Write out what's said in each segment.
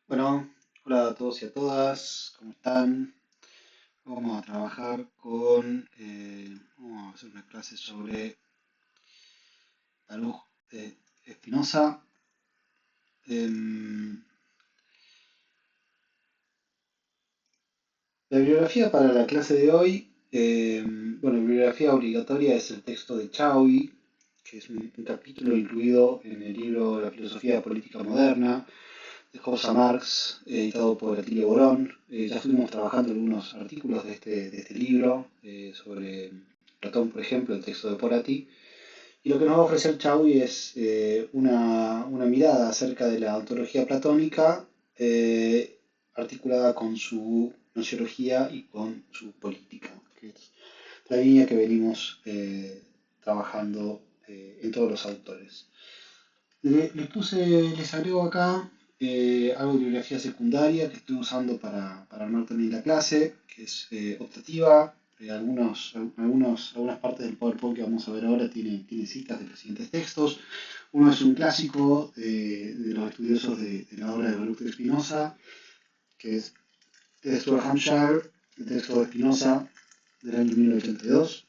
Bueno, hola a todos y a todas, ¿cómo están? Vamos a trabajar vamos a hacer una clase sobre Baruch Spinoza. Em, la bibliografía para la clase de hoy, bueno, la bibliografía obligatoria es el texto de Chauvi, que es un capítulo incluido en el libro La filosofía política moderna, de Rosa Marx, editado por Atilio Borón. Ya estuvimos trabajando algunos artículos de este libro sobre Platón, por ejemplo, el texto de Porati. Y lo que nos va a ofrecer Chauvi es una mirada acerca de la ontología platónica, articulada con su nociología y con su política, que es la línea que venimos trabajando en todos los autores. Les agrego acá algo de bibliografía secundaria que estoy usando para armar también la clase, que es optativa. Algunas partes del PowerPoint que vamos a ver ahora tiene citas de los siguientes textos. Uno es un clásico de los estudiosos de la obra de Baruch de Spinoza, que es el texto de Hampshire, el texto de Spinoza del año 1982.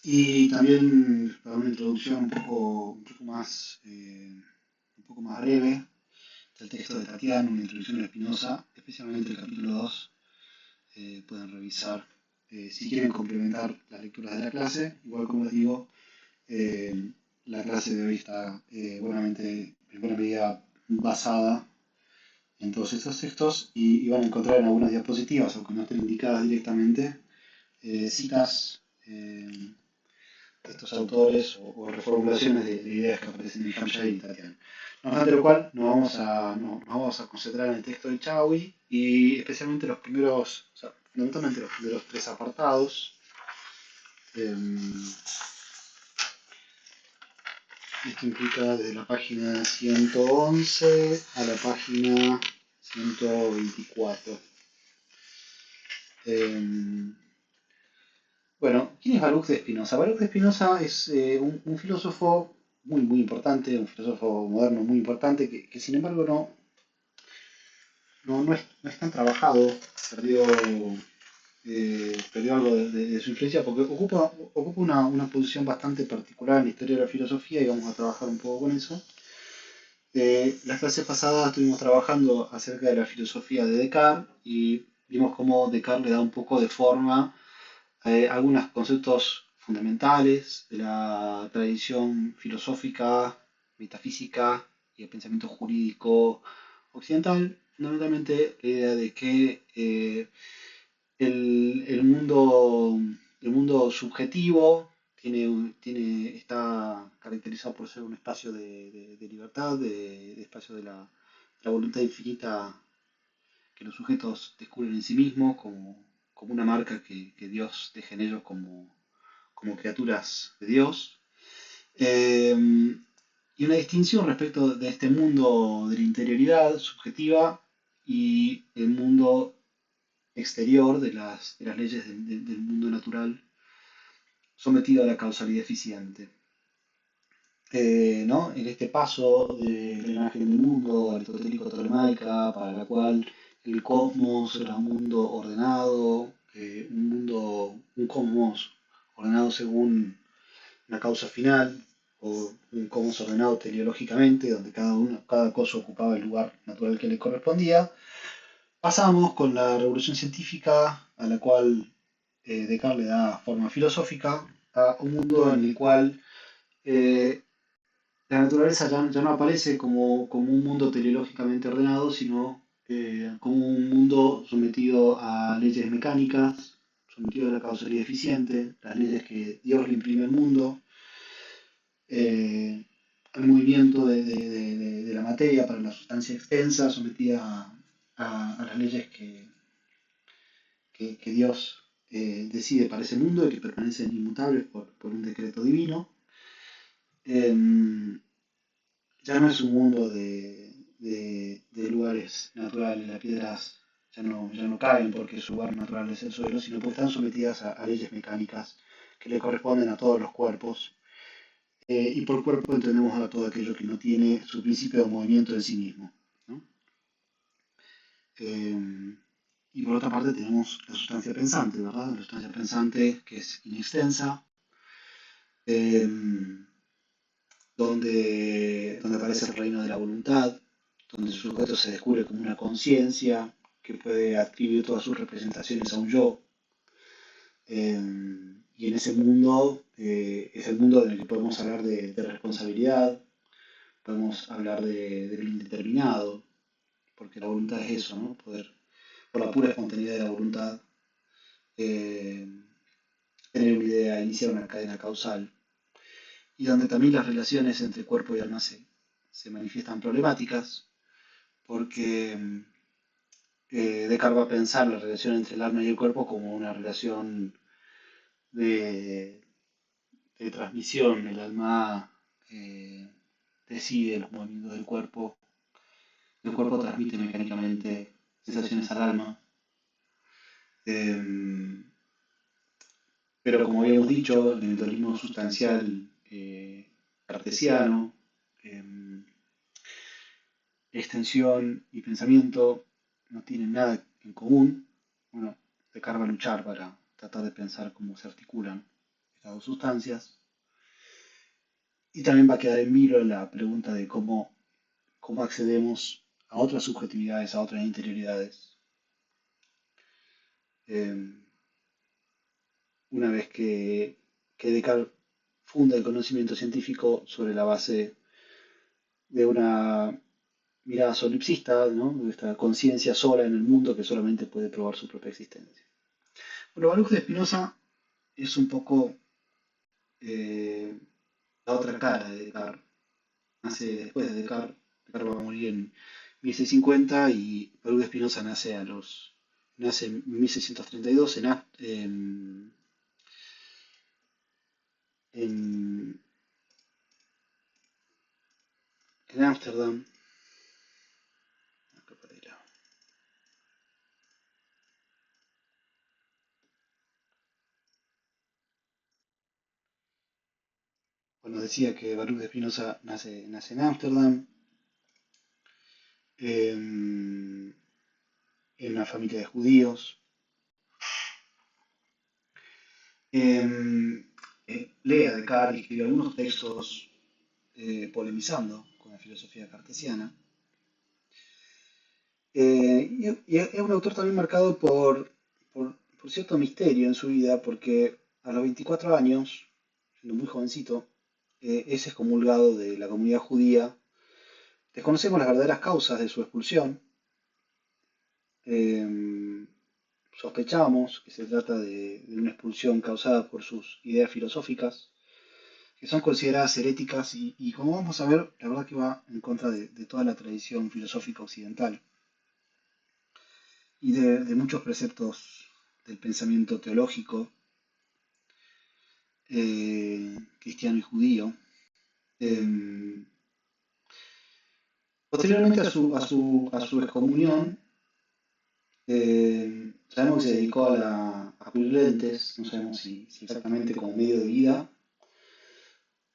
Y también para una introducción un poco más breve del texto de Tatiana, una introducción a Spinoza, especialmente el capítulo 2, pueden revisar si quieren complementar las lecturas de la clase. Igual como les digo, eh, la clase de hoy está en buena medida basada en todos estos textos y van a encontrar en algunas diapositivas, aunque no estén indicadas directamente, citas de estos autores o reformulaciones de ideas que aparecen en Hampshire y Tatiana. No obstante lo cual, nos vamos a concentrar en el texto de Chauvi y especialmente o sea, fundamentalmente los primeros tres apartados. Esto implica desde la página 111 a la página 124. Bueno, ¿quién es Baruch de Spinoza? Baruch de Spinoza es un filósofo muy importante, un filósofo moderno muy importante, que sin embargo no es tan trabajado, perdió, perdió algo de su influencia porque ocupa una posición bastante particular en la historia de la filosofía y vamos a trabajar un poco con eso. Las clases pasadas estuvimos trabajando acerca de la filosofía de Descartes y vimos cómo Descartes le da un poco de forma algunos conceptos fundamentales de la tradición filosófica, metafísica y el pensamiento jurídico occidental. Fundamentalmente la idea de que el, el mundo, el mundo subjetivo está caracterizado por ser un espacio de libertad, de espacio de la voluntad infinita que los sujetos descubren en sí mismos como una marca que Dios deja en ellos como criaturas de Dios. Eh, y una distinción respecto de este mundo de la interioridad subjetiva y el mundo exterior de las leyes del mundo natural sometido a la causalidad eficiente. ¿No? En este paso de la imagen del mundo aristotélico-tolemaica, para la cual el cosmos era un mundo ordenado, un cosmos ordenado según una causa final, o un cosmos ordenado teleológicamente, donde cada cosa ocupaba el lugar natural que le correspondía. Pasamos con la revolución científica, a la cual Descartes le da forma filosófica, a un mundo en el cual eh, la naturaleza ya no aparece como un mundo teleológicamente ordenado, sino como un mundo sometido a leyes mecánicas, sometido a la causalidad eficiente, las leyes que Dios le imprime al mundo, eh, al movimiento de la materia para la sustancia extensa, sometida a las leyes que Dios decide para ese mundo y que permanecen inmutables por un decreto divino. Em, ya no es un mundo de lugares naturales, las piedras ya no caen porque su lugar natural es el suelo, sino porque están sometidas a leyes mecánicas que le corresponden a todos los cuerpos. Y por cuerpo entendemos a todo aquello que no tiene su principio de movimiento en sí mismo, ¿no? Eh, y por otra parte tenemos la sustancia pensante, ¿verdad? La sustancia pensante que es inextensa, eh, donde aparece el reino de la voluntad, donde su sujeto se descubre como una conciencia que puede atribuir todas sus representaciones a un yo. Y en ese mundo es el mundo en el que podemos hablar de responsabilidad, podemos hablar de lo indeterminado, porque la voluntad es eso, ¿no? Poder, por la pura espontaneidad de la voluntad, eh, tener una idea, iniciar una cadena causal, y donde también las relaciones entre cuerpo y alma se manifiestan problemáticas, porque Descartes va a pensar la relación entre el alma y el cuerpo como una relación de, de transmisión. El alma decide los movimientos del cuerpo, el cuerpo transmite mecánicamente sensaciones al alma. Eh, pero como habíamos dicho, el mentalismo sustancial cartesiano, eh, extensión y pensamiento no tienen nada en común. Bueno, Descartes va a luchar para tratar de pensar cómo se articulan estas dos sustancias. Y también va a quedar en vilo la pregunta de cómo accedemos a otras subjetividades, a otras interioridades. Eh, una vez que Descartes funda el conocimiento científico sobre la base de una mirada solipsista, ¿no? De esta conciencia sola en el mundo que solamente puede probar su propia existencia. Bueno, Baruch de Spinoza es un poco eh, la otra cara de Descartes. Nace después de Descartes. Descartes va a morir en 1650 y Baruch de Spinoza nace en 1632 en, en Ámsterdam. Bueno, decía que Baruch de Spinoza nace en Ámsterdam, en una familia de judíos. Lee a Descartes y escribe algunos textos polemizando con la filosofía cartesiana. Y es un autor también marcado por cierto misterio en su vida, porque a los 24 años, siendo muy jovencito, es excomulgado de la comunidad judía. Desconocemos las verdaderas causas de su expulsión. Eh, Sospechamos que se trata de una expulsión causada por sus ideas filosóficas, que son consideradas heréticas y como vamos a ver, la verdad que va en contra de toda la tradición filosófica occidental y de muchos preceptos del pensamiento teológico cristiano y judío. Eh, Posteriormente a su excomunión, sabemos que se dedicó a cubrir lentes, no sabemos si exactamente como medio de vida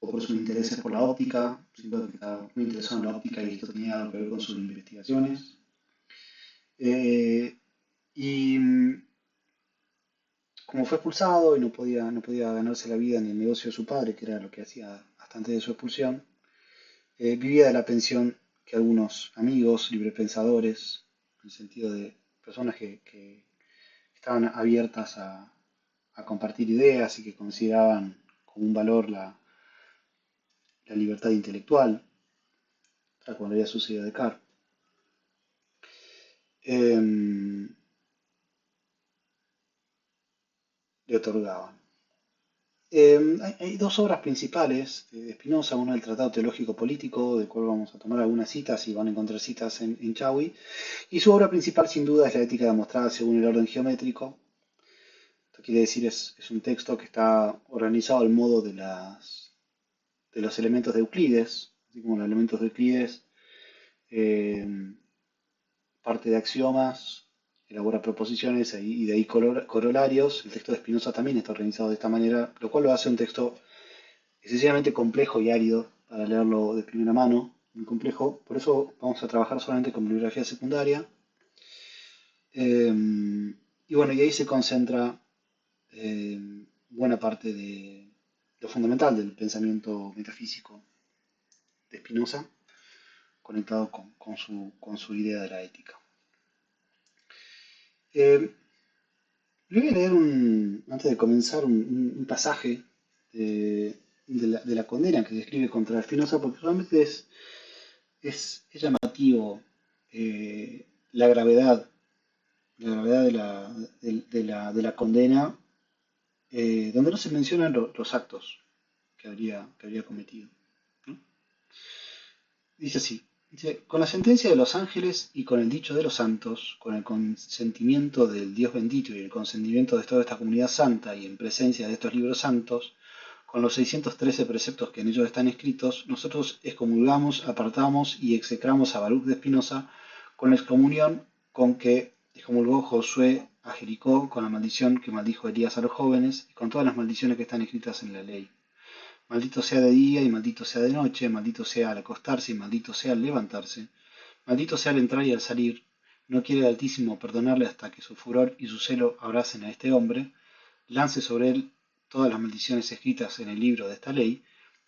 o por sus intereses por la óptica. Siento que estaba muy interesado en la óptica y esto tenía algo que ver con sus investigaciones. Eh, y como fue expulsado y no podía ganarse la vida en el negocio de su padre, que era lo que hacía hasta antes de su expulsión, vivía de la pensión que algunos amigos, librepensadores, en el sentido de personas que estaban abiertas a compartir ideas y que consideraban como un valor la libertad intelectual, tal cual había sucedido a Descartes. em, Le otorgaban. Hay dos obras principales de Spinoza, una el Tratado Teológico Político, del cual vamos a tomar algunas citas y van a encontrar citas en Chaui, y su obra principal sin duda es la Ética demostrada según el orden geométrico. Esto quiere decir es un texto que está organizado al modo de los elementos de Euclides, así como los elementos de Euclides eh, parte de axiomas, elabora proposiciones y de ahí corolarios. El texto de Spinoza también está organizado de esta manera, lo cual lo hace un texto excesivamente complejo y árido para leerlo de primera mano, muy complejo. Por eso vamos a trabajar solamente con bibliografía secundaria. Y bueno, y ahí se concentra eh, buena parte de lo fundamental del pensamiento metafísico de Spinoza, conectado con su idea de la ética. Eh, Le voy a leer antes de comenzar un pasaje de la condena que se escribe contra Spinoza, porque realmente es llamativo la gravedad, de la condena, donde no se mencionan los actos que habría cometido, ¿no? Dice así, dice, con la sentencia de los ángeles y con el dicho de los santos, con el consentimiento del Dios bendito y el consentimiento de toda esta comunidad santa y en presencia de estos libros santos, con los 613 preceptos que en ellos están escritos, nosotros excomulgamos, apartamos y execramos a Baruch de Spinoza con la excomunión con que excomulgó Josué a Jericó, con la maldición que maldijo Elías a los jóvenes y con todas las maldiciones que están escritas en la ley. Maldito sea de día y maldito sea de noche, maldito sea al acostarse y maldito sea al levantarse, maldito sea al entrar y al salir. No quiere el Altísimo perdonarle hasta que su furor y su celo abracen a este hombre, lance sobre él todas las maldiciones escritas en el libro de esta ley,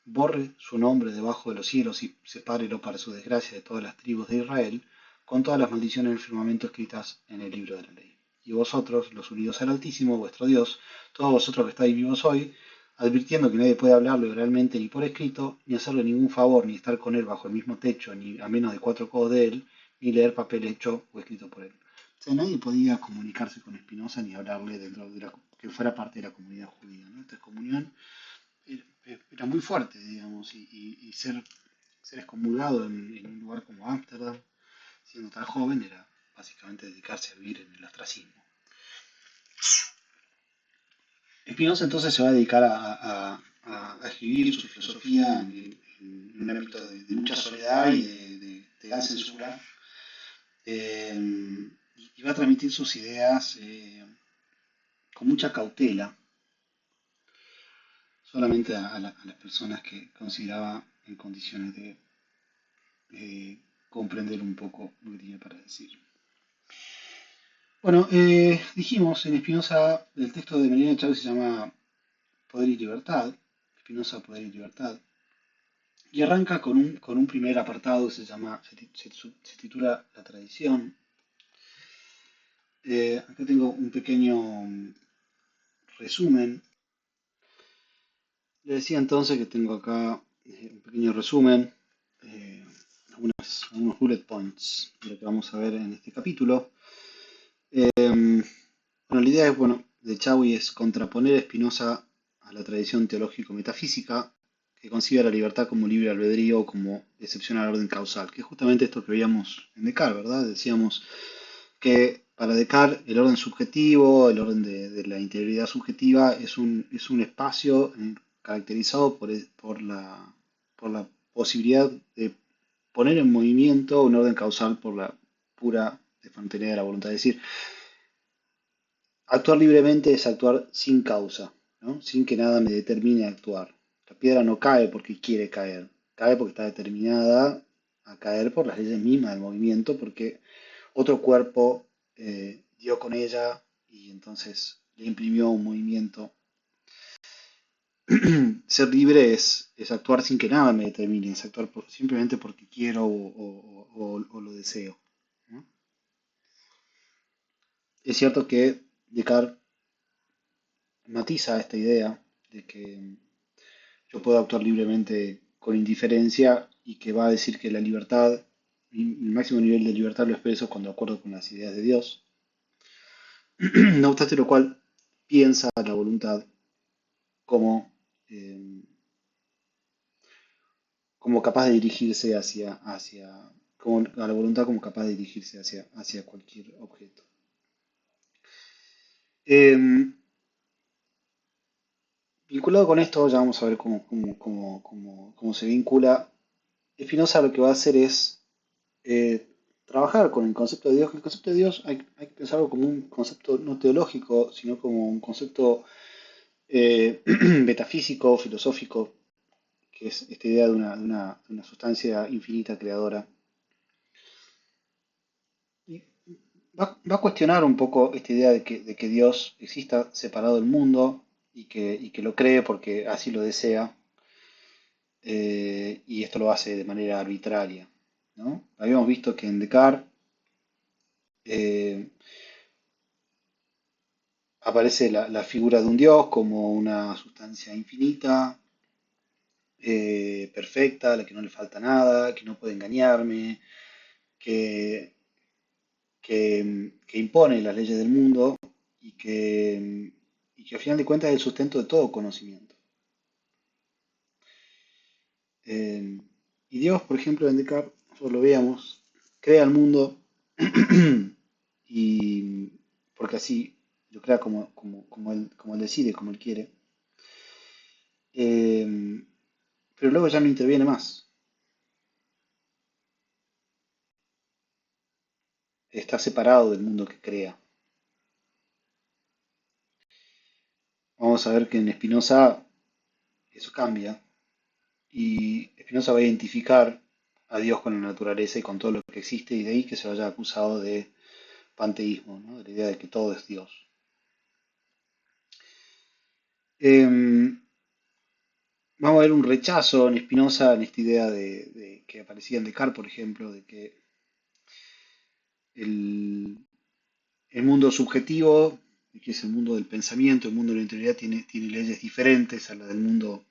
borre su nombre debajo de los cielos y sepárelo para su desgracia de todas las tribus de Israel, con todas las maldiciones del firmamento escritas en el libro de la ley. Y vosotros, los unidos al Altísimo, vuestro Dios, todos vosotros que estáis vivos hoy, advirtiendo que nadie puede hablarle oralmente ni por escrito, ni hacerle ningún favor, ni estar con él bajo el mismo techo, ni a menos de 4 codos de él, ni leer papel hecho o escrito por él. O sea, nadie podía comunicarse con Spinoza ni hablarle dentro de que fuera parte de la comunidad judía, ¿no? Esta excomunión era muy fuerte, digamos, y ser excomulgado en un lugar como Ámsterdam, siendo tan joven, era básicamente dedicarse a vivir en el ostracismo. Spinoza entonces se va a dedicar a escribir su filosofía en un ámbito de mucha soledad y de gran censura, y va a transmitir sus ideas con mucha cautela, solamente a las personas que consideraba en condiciones de comprender un poco lo que tiene para decir. Bueno, dijimos en Spinoza, el texto de Mariana Chávez se llama Poder y Libertad, Spinoza, Poder y Libertad, y arranca con un primer apartado que se titula La tradición. Acá tengo un pequeño resumen. Le decía entonces que tengo acá un pequeño resumen, eh, algunos bullet points de lo que vamos a ver en este capítulo. Bueno, la idea de Chaui es contraponer a Spinoza a la tradición teológico-metafísica que concibe la libertad como libre albedrío o como excepción al orden causal, que es justamente esto que veíamos en Descartes, ¿verdad? Decíamos que para Descartes el orden subjetivo, el orden de la integridad subjetiva es un espacio caracterizado por la posibilidad de poner en movimiento un orden causal por la pura espontaneidad de la voluntad. Es decir, actuar libremente es actuar sin causa, ¿no? Sin que nada me determine a actuar. La piedra no cae porque quiere caer, cae porque está determinada a caer por las leyes mismas del movimiento, porque otro cuerpo dio con ella y entonces le imprimió un movimiento. Ser libre es actuar sin que nada me determine, es actuar simplemente porque quiero o lo deseo, ¿no? Es cierto que Descartes matiza esta idea de que yo puedo actuar libremente con indiferencia y que va a decir que la libertad, el máximo nivel de libertad lo expreso cuando acuerdo con las ideas de Dios. No obstante lo cual, piensa la voluntad como, eh, como capaz de dirigirse como a la voluntad como capaz de dirigirse hacia cualquier objeto. Eh, Vinculado con esto, ya vamos a ver cómo se vincula. Spinoza lo que va a hacer es trabajar con el concepto de Dios. El concepto de Dios hay que pensarlo como un concepto no teológico, sino como un concepto metafísico, filosófico, que es esta idea de una sustancia infinita creadora. Y va a cuestionar un poco esta idea de que Dios exista separado del mundo y que lo cree porque así lo desea, y esto lo hace de manera arbitraria, ¿no? Habíamos visto que en Descartes eh, aparece la figura de un Dios como una sustancia infinita, perfecta, a la que no le falta nada, que no puede engañarme, que, que impone las leyes del mundo y que al final de cuentas es el sustento de todo conocimiento. Eh, y Dios, por ejemplo, en Descartes, nosotros lo veíamos, crea el mundo y porque así lo crea como él decide, como él quiere, eh, pero luego ya no interviene más, está separado del mundo que crea. Vamos a ver que en Spinoza eso cambia y Spinoza va a identificar a Dios con la naturaleza y con todo lo que existe y de ahí que se lo haya acusado de panteísmo, ¿no? De la idea de que todo es Dios. Eh, Vamos a ver un rechazo en Spinoza en esta idea de que aparecía en Descartes, por ejemplo, de que el, el mundo subjetivo, que es el mundo del pensamiento, el mundo de la interioridad, tiene leyes diferentes a la del mundo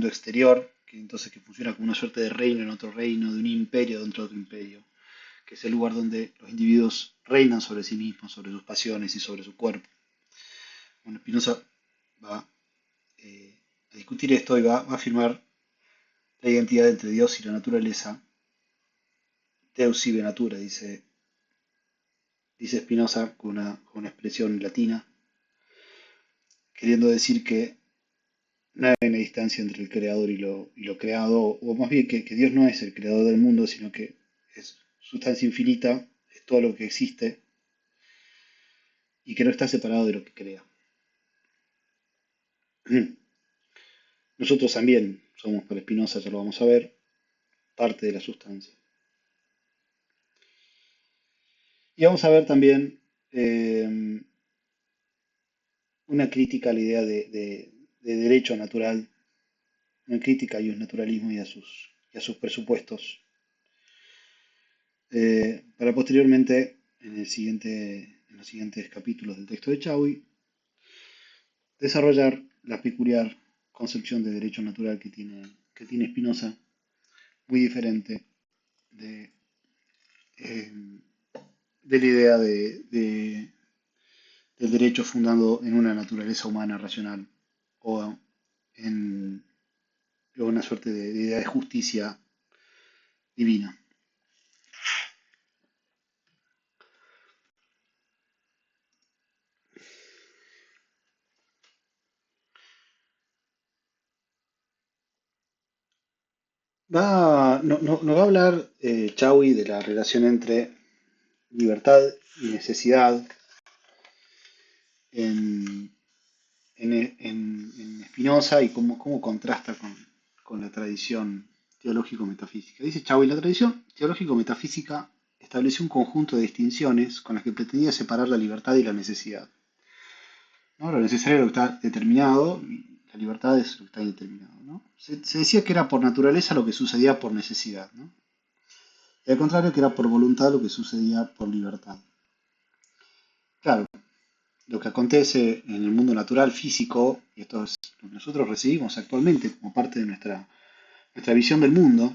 exterior, que entonces que funciona como una suerte de reino en otro reino, de un imperio dentro de otro imperio, que es el lugar donde los individuos reinan sobre sí mismos, sobre sus pasiones y sobre su cuerpo. Bueno, Spinoza va a discutir esto y va a afirmar la identidad entre Dios y la naturaleza. Deus sive natura, dice Spinoza con una expresión latina, queriendo decir que no hay una distancia entre el creador y lo creado, o más bien que Dios no es el creador del mundo, sino que es sustancia infinita, es todo lo que existe y que no está separado de lo que crea. Nosotros también somos, para Spinoza, ya lo vamos a ver, parte de la sustancia. Y vamos a ver también una crítica a la idea de derecho natural, una crítica a un naturalismo y a sus presupuestos, para posteriormente, en los siguientes capítulos del texto de Chaui, desarrollar la peculiar concepción de derecho natural que tiene Spinoza, muy diferente de, eh, de la idea del derecho fundado en una naturaleza humana racional o en una suerte de idea de justicia divina. Nos va a hablar Chaui de la relación entre libertad y necesidad en, en Spinoza y cómo contrasta con la tradición teológico-metafísica. Dice Chaui, la tradición teológico-metafísica estableció un conjunto de distinciones con las que pretendía separar la libertad y la necesidad, ¿no? Lo necesario es lo que está determinado y la libertad es lo que está indeterminado, ¿no? Se decía que era por naturaleza lo que sucedía por necesidad, ¿no? Y al contrario, que era por voluntad lo que sucedía por libertad. Claro, lo que acontece en el mundo natural, físico, y esto es lo que nosotros recibimos actualmente como parte de nuestra visión del mundo,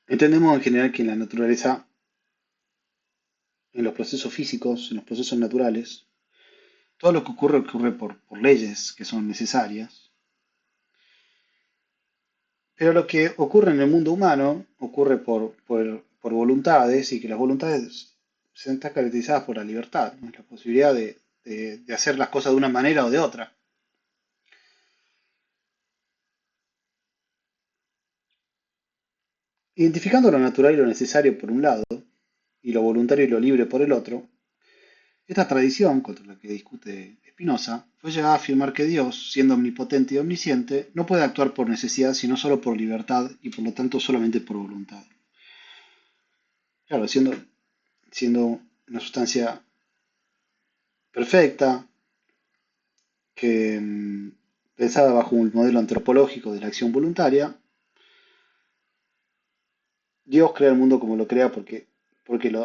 entendemos en general que en la naturaleza, en los procesos físicos, en los procesos naturales, todo lo que ocurre por leyes que son necesarias, pero lo que ocurre en el mundo humano ocurre por voluntades y que las voluntades se están caracterizadas por la libertad, ¿no? La posibilidad de hacer las cosas de una manera o de otra. Identificando lo natural y lo necesario por un lado, y lo voluntario y lo libre por el otro, esta tradición, contra la que discute Spinoza, fue llegada a afirmar que Dios, siendo omnipotente y omnisciente, no puede actuar por necesidad, sino solo por libertad y por lo tanto solamente por voluntad. Claro, siendo una sustancia perfecta, que pensada bajo un modelo antropológico de la acción voluntaria. Dios crea el mundo como lo crea porque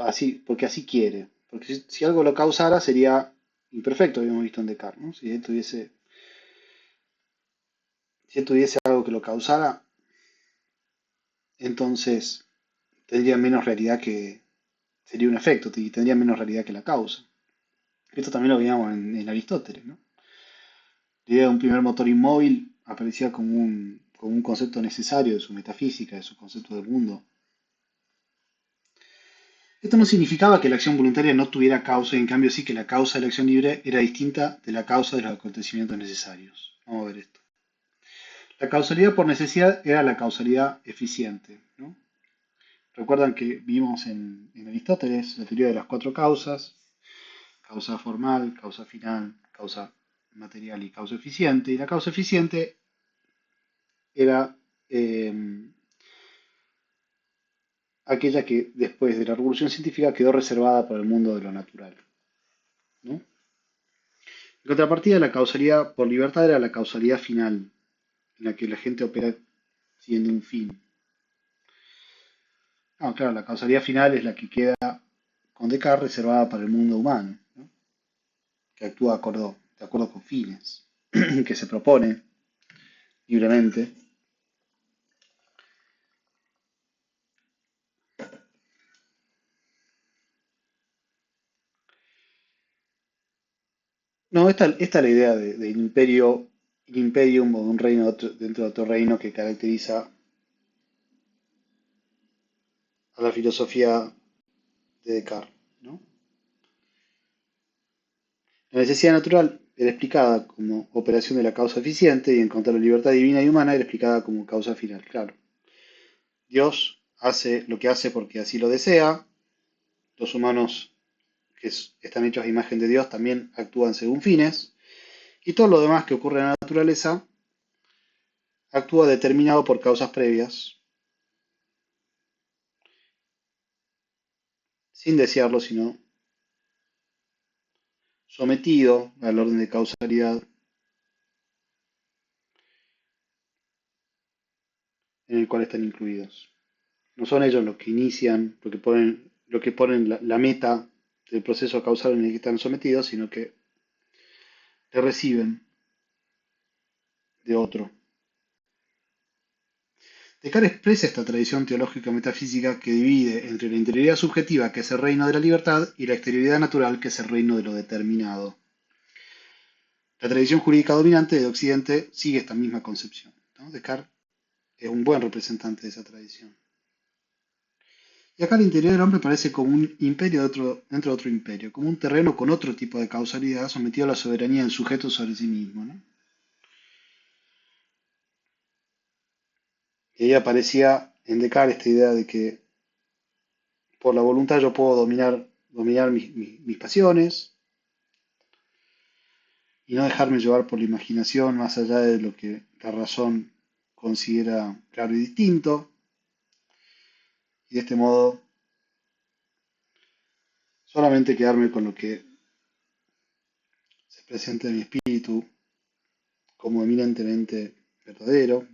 así quiere. Porque si algo lo causara sería imperfecto, habíamos visto en Descartes, ¿no? Si él tuviese algo que lo causara, entonces tendría menos realidad que, sería un efecto, y tendría menos realidad que la causa. Esto también lo veíamos en Aristóteles, ¿no? La idea de un primer motor inmóvil aparecía como un concepto necesario de su metafísica, de su concepto del mundo. Esto no significaba que la acción voluntaria no tuviera causa, y en cambio sí que la causa de la acción libre era distinta de la causa de los acontecimientos necesarios. Vamos a ver esto. La causalidad por necesidad era la causalidad eficiente, ¿no? Recuerdan que vimos en Aristóteles la teoría de las cuatro causas: causa formal, causa final, causa material y causa eficiente. Y la causa eficiente era aquella que después de la revolución científica quedó reservada para el mundo de lo natural, ¿no? En contrapartida, la causalidad por libertad era la causalidad final, en la que la gente opera siguiendo un fin. No, claro, la causalidad final es la que queda con Descartes reservada para el mundo humano, ¿no? Que actúa de acuerdo con fines que se propone libremente. No, esta es la idea del imperio, el imperium, o de un reino dentro de otro reino, que caracteriza a la filosofía de Descartes, ¿no? La necesidad natural era explicada como operación de la causa eficiente, y encontrar la libertad divina y humana era explicada como causa final. Claro, Dios hace lo que hace porque así lo desea. Los humanos que están hechos a imagen de Dios también actúan según fines. Y todo lo demás que ocurre en la naturaleza actúa determinado por causas previas, sin desearlo, sino sometido al orden de causalidad en el cual están incluidos. No son ellos los que inician, lo que ponen la meta del proceso causal en el que están sometidos, sino que le reciben de otro. Descartes expresa esta tradición teológica metafísica que divide entre la interioridad subjetiva, que es el reino de la libertad, y la exterioridad natural, que es el reino de lo determinado. La tradición jurídica dominante de Occidente sigue esta misma concepción, ¿no? Descartes es un buen representante de esa tradición. Y acá el interior del hombre parece como un imperio dentro de otro imperio, como un terreno con otro tipo de causalidad sometido a la soberanía del sujeto sobre sí mismo, ¿no? Y ahí aparecía en Descartes esta idea de que por la voluntad yo puedo dominar mis pasiones y no dejarme llevar por la imaginación más allá de lo que la razón considera claro y distinto. Y de este modo solamente quedarme con lo que se presenta en mi espíritu como eminentemente verdadero,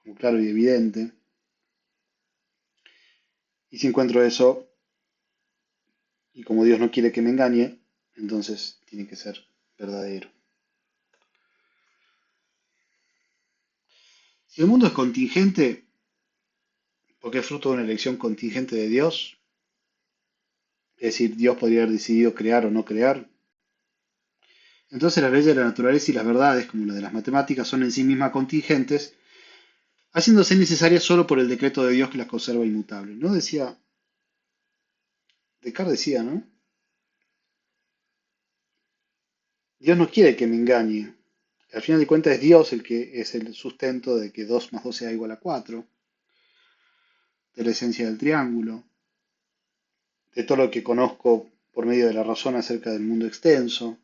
como claro y evidente. Y si encuentro eso, y como Dios no quiere que me engañe, entonces tiene que ser verdadero. Si el mundo es contingente, porque es fruto de una elección contingente de Dios, es decir, Dios podría haber decidido crear o no crear, entonces las leyes de la naturaleza y las verdades, como las de las matemáticas, son en sí mismas contingentes, haciéndose necesarias solo por el decreto de Dios que las conserva inmutables. ¿No? Descartes decía, ¿no? Dios no quiere que me engañe. Al final de cuentas es Dios el que es el sustento de que 2 más 2 sea igual a 4, de la esencia del triángulo, de todo lo que conozco por medio de la razón acerca del mundo extenso.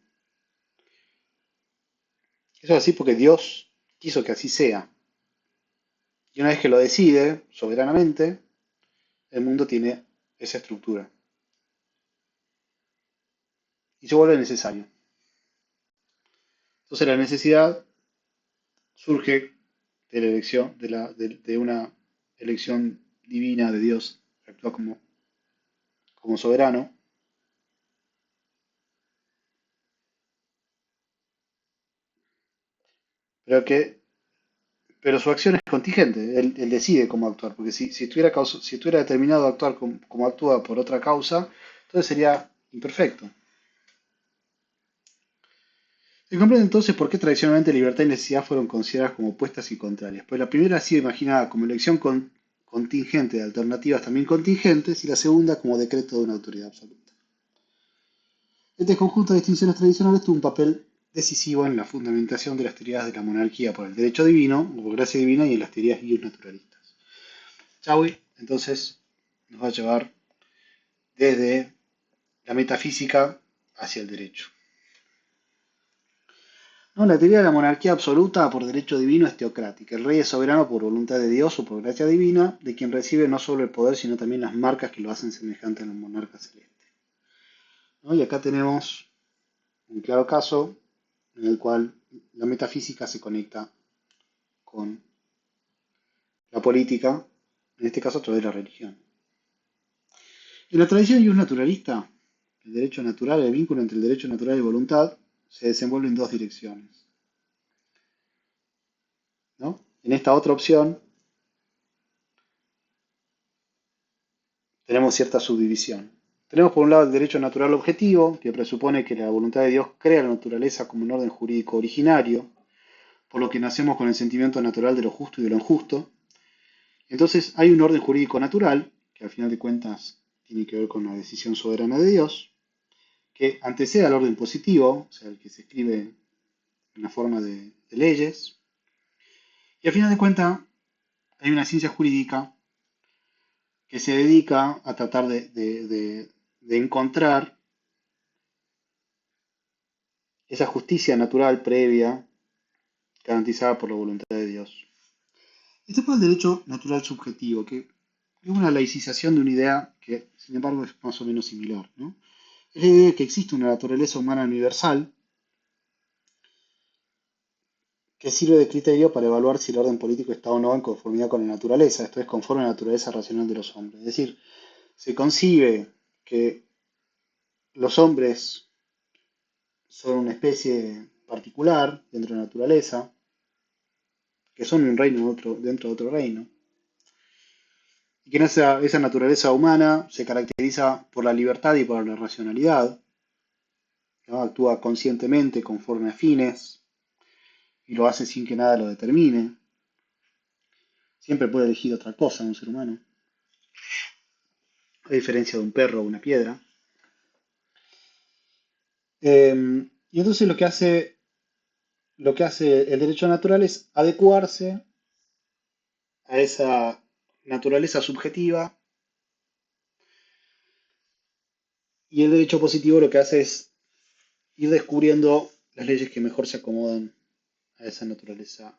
Eso es así porque Dios quiso que así sea. Y una vez que lo decide soberanamente, el mundo tiene esa estructura. y se vuelve necesario. Entonces la necesidad surge de la elección, de una elección divina de Dios, que actúa como soberano, pero que pero su acción es contingente, él decide cómo actuar, porque si estuviera determinado a actuar como actúa por otra causa, entonces sería imperfecto. Se comprende entonces por qué tradicionalmente libertad y necesidad fueron consideradas como opuestas y contrarias, pues la primera ha sido imaginada como elección contingente de alternativas también contingentes y la segunda como decreto de una autoridad absoluta. Este conjunto de distinciones tradicionales tuvo un papel decisivo en la fundamentación de las teorías de la monarquía por el derecho divino, o por gracia divina, y en las teorías naturalistas. Chauvi, entonces, nos va a llevar desde la metafísica hacia el derecho. ¿No? La teoría de la monarquía absoluta por derecho divino es teocrática. El rey es soberano por voluntad de Dios o por gracia divina, de quien recibe no solo el poder, sino también las marcas que lo hacen semejante a los monarcas celestes. ¿No? Y acá tenemos un claro caso en el cual la metafísica se conecta con la política, en este caso a través de la religión. En la tradición naturalista, el derecho natural, el vínculo entre el derecho natural y voluntad, se desenvuelve en dos direcciones. ¿No? En esta otra opción tenemos cierta subdivisión. Tenemos por un lado el derecho natural objetivo, que presupone que la voluntad de Dios crea la naturaleza como un orden jurídico originario, por lo que nacemos con el sentimiento natural de lo justo y de lo injusto. Entonces hay un orden jurídico natural, que al final de cuentas tiene que ver con la decisión soberana de Dios, que antecede al orden positivo, o sea, el que se escribe en la forma de leyes. Y al final de cuentas hay una ciencia jurídica que se dedica a tratar de encontrar esa justicia natural previa garantizada por la voluntad de Dios. Este es el derecho natural subjetivo, que es una laicización de una idea que, sin embargo, es más o menos similar, ¿no? Es la idea de que existe una naturaleza humana universal que sirve de criterio para evaluar si el orden político está o no en conformidad con la naturaleza, esto es conforme a la naturaleza racional de los hombres. Es decir, se concibe que los hombres son una especie particular dentro de la naturaleza, que son un reino dentro de otro reino, y que en esa naturaleza humana se caracteriza por la libertad y por la racionalidad, ¿no? Actúa conscientemente conforme a fines y lo hace sin que nada lo determine. Siempre puede elegir otra cosa un ser humano, a diferencia de un perro o una piedra. Y entonces lo que hace el derecho natural es adecuarse a esa naturaleza subjetiva, y el derecho positivo lo que hace es ir descubriendo las leyes que mejor se acomodan a esa naturaleza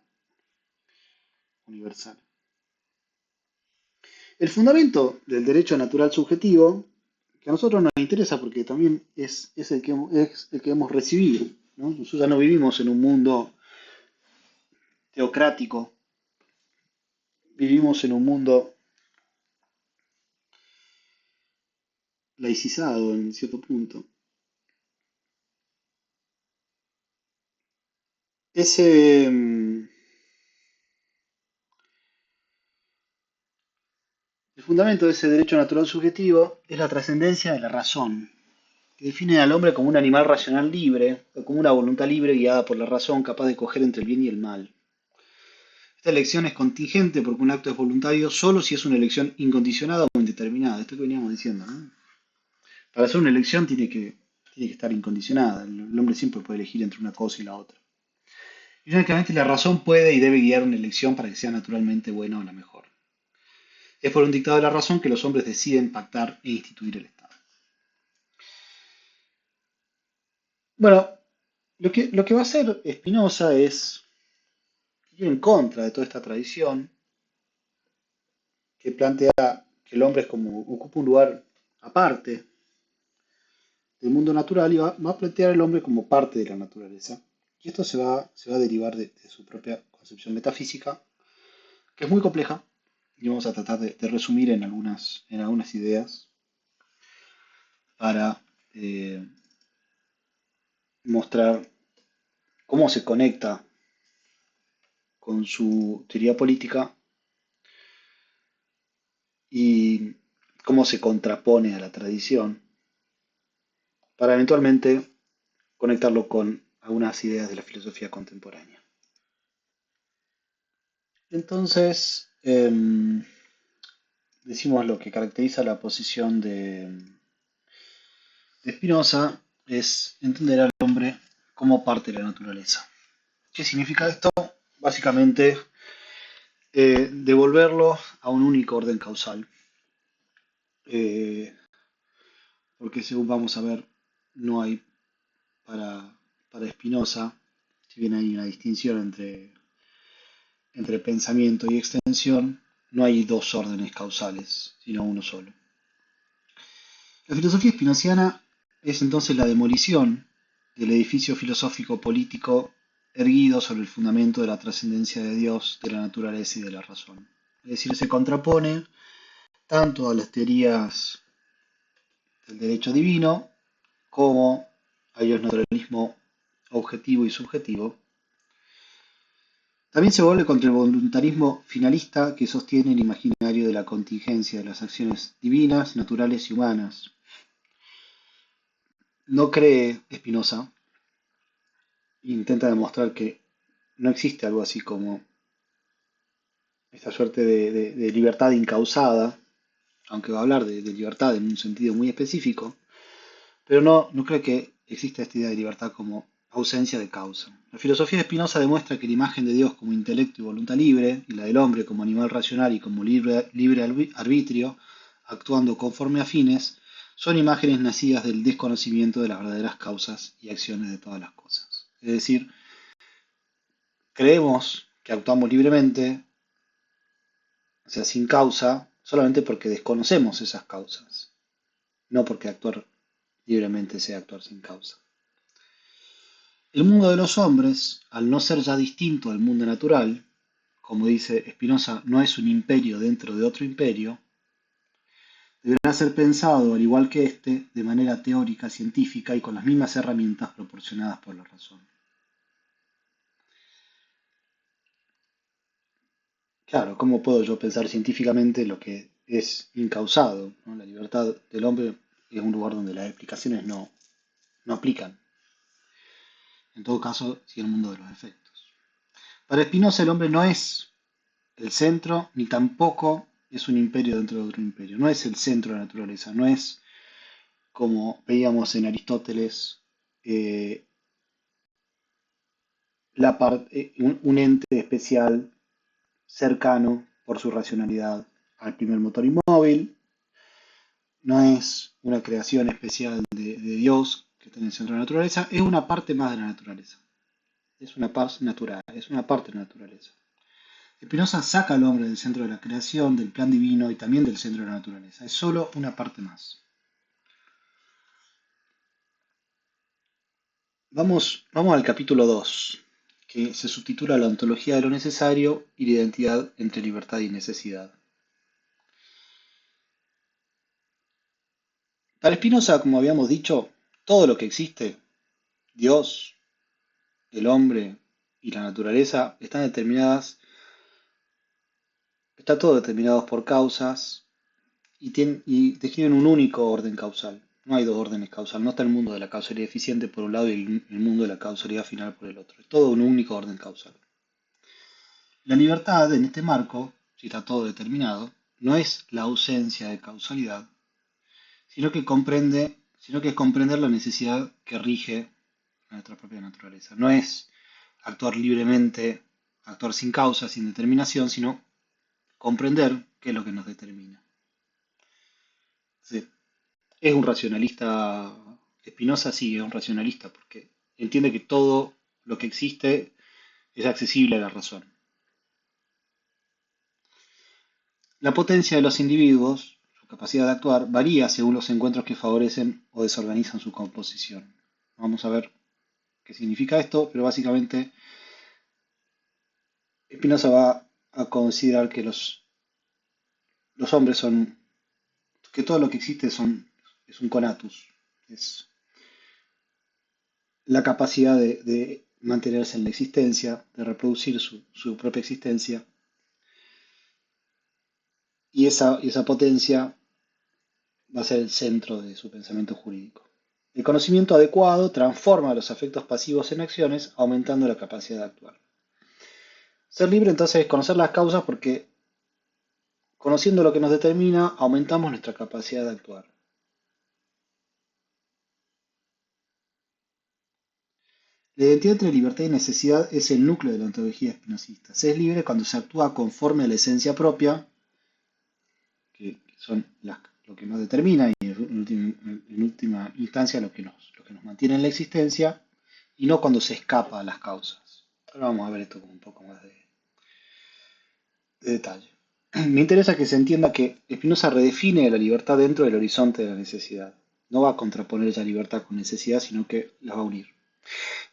universal. El fundamento del derecho natural subjetivo, que a nosotros nos interesa porque también es el que hemos recibido, ¿no? Nosotros ya no vivimos en un mundo teocrático, vivimos en un mundo laicizado en cierto punto. Ese, el fundamento de ese derecho natural subjetivo es la trascendencia de la razón, que define al hombre como un animal racional libre, o como una voluntad libre guiada por la razón, capaz de coger entre el bien y el mal. Esta elección es contingente porque un acto es voluntario solo si es una elección incondicionada o indeterminada. Esto que veníamos diciendo, ¿no? Para hacer una elección tiene que estar incondicionada. El hombre siempre puede elegir entre una cosa y la otra. Y únicamente la razón puede y debe guiar una elección para que sea naturalmente buena o la mejor. Es por un dictado de la razón que los hombres deciden pactar e instituir el Estado. Bueno, lo que va a hacer Spinoza es ir en contra de toda esta tradición que plantea que el hombre es como ocupa un lugar aparte el mundo natural y va a plantear al hombre como parte de la naturaleza. Y esto se va a derivar de su propia concepción metafísica, que es muy compleja, y vamos a tratar de resumir en algunas ideas para eh, mostrar cómo se conecta con su teoría política y cómo se contrapone a la tradición, para eventualmente conectarlo con algunas ideas de la filosofía contemporánea. Entonces, decimos lo que caracteriza la posición de Spinoza es entender al hombre como parte de la naturaleza. ¿Qué significa esto? Básicamente, devolverlo a un único orden causal. Eh, Porque según vamos a ver, no hay para Spinoza, si bien hay una distinción entre pensamiento y extensión, no hay dos órdenes causales, sino uno solo. La filosofía spinoziana es entonces la demolición del edificio filosófico político erguido sobre el fundamento de la trascendencia de Dios, de la naturaleza y de la razón. Es decir, se contrapone tanto a las teorías del derecho divino como hay un naturalismo objetivo y subjetivo. También se vuelve contra el voluntarismo finalista que sostiene el imaginario de la contingencia de las acciones divinas, naturales y humanas. No cree Spinoza, intenta demostrar que no existe algo así como esta suerte de libertad incausada, aunque va a hablar de libertad en un sentido muy específico, pero no cree que exista esta idea de libertad como ausencia de causa. La filosofía de Spinoza demuestra que la imagen de Dios como intelecto y voluntad libre, y la del hombre como animal racional y como libre arbitrio, actuando conforme a fines, son imágenes nacidas del desconocimiento de las verdaderas causas y acciones de todas las cosas. Es decir, creemos que actuamos libremente, o sea, sin causa, solamente porque desconocemos esas causas, no porque actuar libremente sea actuar sin causa. El mundo de los hombres, al no ser ya distinto del mundo natural, como dice Spinoza, no es un imperio dentro de otro imperio, deberá ser pensado, al igual que éste, de manera teórica, científica y con las mismas herramientas proporcionadas por la razón. Claro, ¿cómo puedo yo pensar científicamente lo que es incausado, ¿no? La libertad del hombre es un lugar donde las explicaciones no aplican. En todo caso, sí el mundo de los efectos. Para Spinoza el hombre no es el centro, ni tampoco es un imperio dentro de otro imperio. No es el centro de la naturaleza, no es como veíamos en Aristóteles, eh, un ente especial cercano por su racionalidad al primer motor inmóvil. No es una creación especial de Dios que está en el centro de la naturaleza, es una parte más de la naturaleza. Es una paz natural, es una parte de la naturaleza. Spinoza saca al hombre del centro de la creación, del plan divino y también del centro de la naturaleza. Es solo una parte más. Vamos al capítulo 2, que se subtitula La ontología de lo necesario y la identidad entre libertad y necesidad. Para Spinoza, como habíamos dicho, todo lo que existe, Dios, el hombre y la naturaleza, está todo determinado por causas y describen un único orden causal. No hay dos órdenes causales, no está el mundo de la causalidad eficiente por un lado y el mundo de la causalidad final por el otro. Es todo un único orden causal. La libertad, en este marco, si está todo determinado, no es la ausencia de causalidad, sino que es comprender la necesidad que rige a nuestra propia naturaleza. No es actuar libremente, actuar sin causa, sin determinación, sino comprender qué es lo que nos determina. Sí. ¿Es un racionalista Spinoza? Sí, es un racionalista, porque entiende que todo lo que existe es accesible a la razón. La potencia de los individuos, su capacidad de actuar, varía según los encuentros que favorecen o desorganizan su composición. Vamos a ver qué significa esto, pero básicamente Spinoza va a considerar que los hombres son, que todo lo que existe es un conatus, es la capacidad de mantenerse en la existencia, de reproducir su propia existencia, y esa potencia va a ser el centro de su pensamiento jurídico. El conocimiento adecuado transforma los afectos pasivos en acciones, aumentando la capacidad de actuar. Ser libre entonces es conocer las causas porque conociendo lo que nos determina, aumentamos nuestra capacidad de actuar. La identidad entre libertad y necesidad es el núcleo de la ontología espinosista. Se es libre cuando se actúa conforme a la esencia propia, que son lo que nos determina y en última instancia lo que nos mantiene en la existencia, y no cuando se escapa a las causas. Ahora vamos a ver esto con un poco más de detalle. Me interesa que se entienda que Spinoza redefine la libertad dentro del horizonte de la necesidad. No va a contraponer esa libertad con necesidad, sino que la va a unir.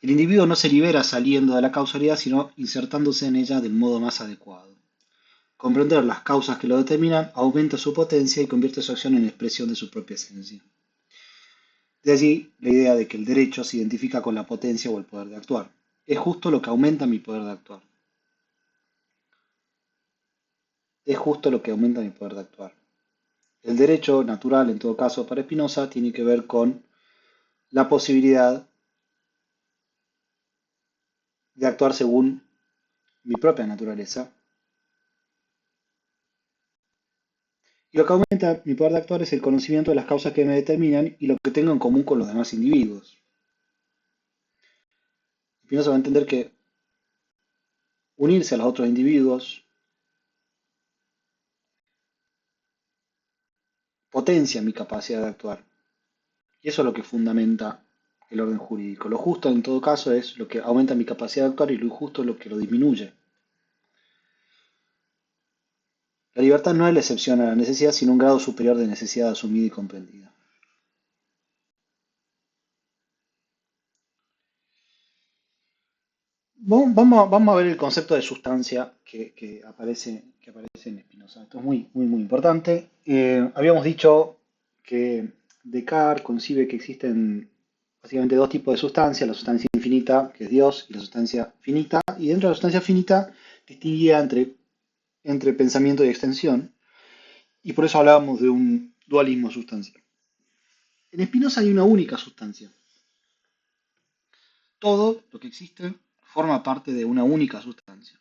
El individuo no se libera saliendo de la causalidad, sino insertándose en ella del modo más adecuado. Comprender las causas que lo determinan aumenta su potencia y convierte su acción en expresión de su propia esencia. De allí la idea de que el derecho se identifica con la potencia o el poder de actuar. Es justo lo que aumenta mi poder de actuar. Es justo lo que aumenta mi poder de actuar. El derecho natural, en todo caso, para Spinoza, tiene que ver con la posibilidad de actuar según mi propia naturaleza. Y lo que aumenta mi poder de actuar es el conocimiento de las causas que me determinan y lo que tengo en común con los demás individuos. Spinoza va a entender que unirse a los otros individuos potencia mi capacidad de actuar. Y eso es lo que fundamenta el orden jurídico. Lo justo en todo caso es lo que aumenta mi capacidad de actuar y lo injusto es lo que lo disminuye. La libertad no es la excepción a la necesidad, sino un grado superior de necesidad asumida y comprendida. Vamos a ver el concepto de sustancia que aparece en Spinoza. Esto es muy, muy, muy importante. Habíamos dicho que Descartes concibe que existen básicamente dos tipos de sustancia, la sustancia infinita, que es Dios, y la sustancia finita, y dentro de la sustancia finita distinguía entre pensamiento y extensión, y por eso hablábamos de un dualismo sustancial. En Spinoza hay una única sustancia. Todo lo que existe forma parte de una única sustancia.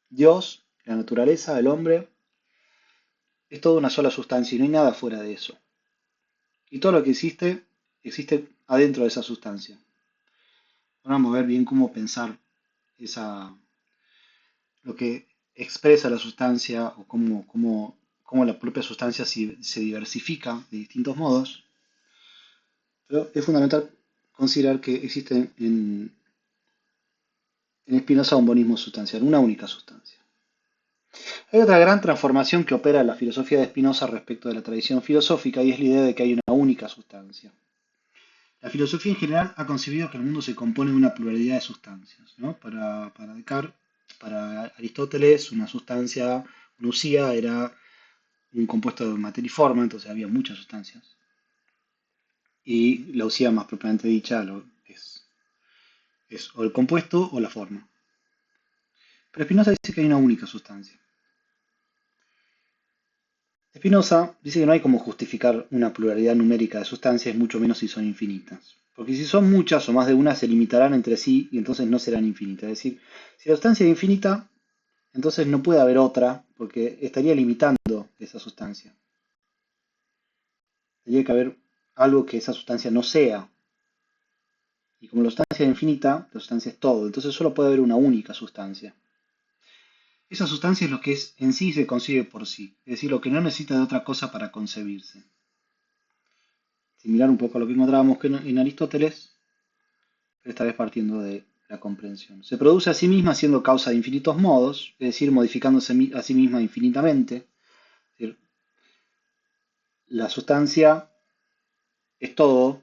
Dios, la naturaleza, el hombre, es toda una sola sustancia y no hay nada fuera de eso. Y todo lo que existe adentro de esa sustancia. Ahora vamos a ver bien cómo pensar lo que expresa la sustancia o cómo la propia sustancia se diversifica de distintos modos. Pero es fundamental considerar que existe en Spinoza un monismo sustancial, una única sustancia. Hay otra gran transformación que opera en la filosofía de Spinoza respecto de la tradición filosófica y es la idea de que hay una única sustancia. La filosofía en general ha concebido que el mundo se compone de una pluralidad de sustancias, ¿no? Para Descartes, para Aristóteles, una sustancia, una usía, era un compuesto de materia y forma, entonces había muchas sustancias. Y la usía más propiamente dicha es o el compuesto o la forma. Pero Spinoza dice que hay una única sustancia. Spinoza dice que no hay como justificar una pluralidad numérica de sustancias, mucho menos si son infinitas. Porque si son muchas o más de una, se limitarán entre sí y entonces no serán infinitas. Es decir, si la sustancia es infinita, entonces no puede haber otra, porque estaría limitando esa sustancia. Tendría que haber algo que esa sustancia no sea. Y como la sustancia es infinita, la sustancia es todo. Entonces solo puede haber una única sustancia. Esa sustancia es lo que es en sí se concibe por sí. Es decir, lo que no necesita de otra cosa para concebirse. Similar un poco a lo que encontrábamos en Aristóteles, pero esta vez partiendo de la comprensión. Se produce a sí misma siendo causa de infinitos modos, es decir, modificándose a sí misma infinitamente. Es decir, La sustancia es todo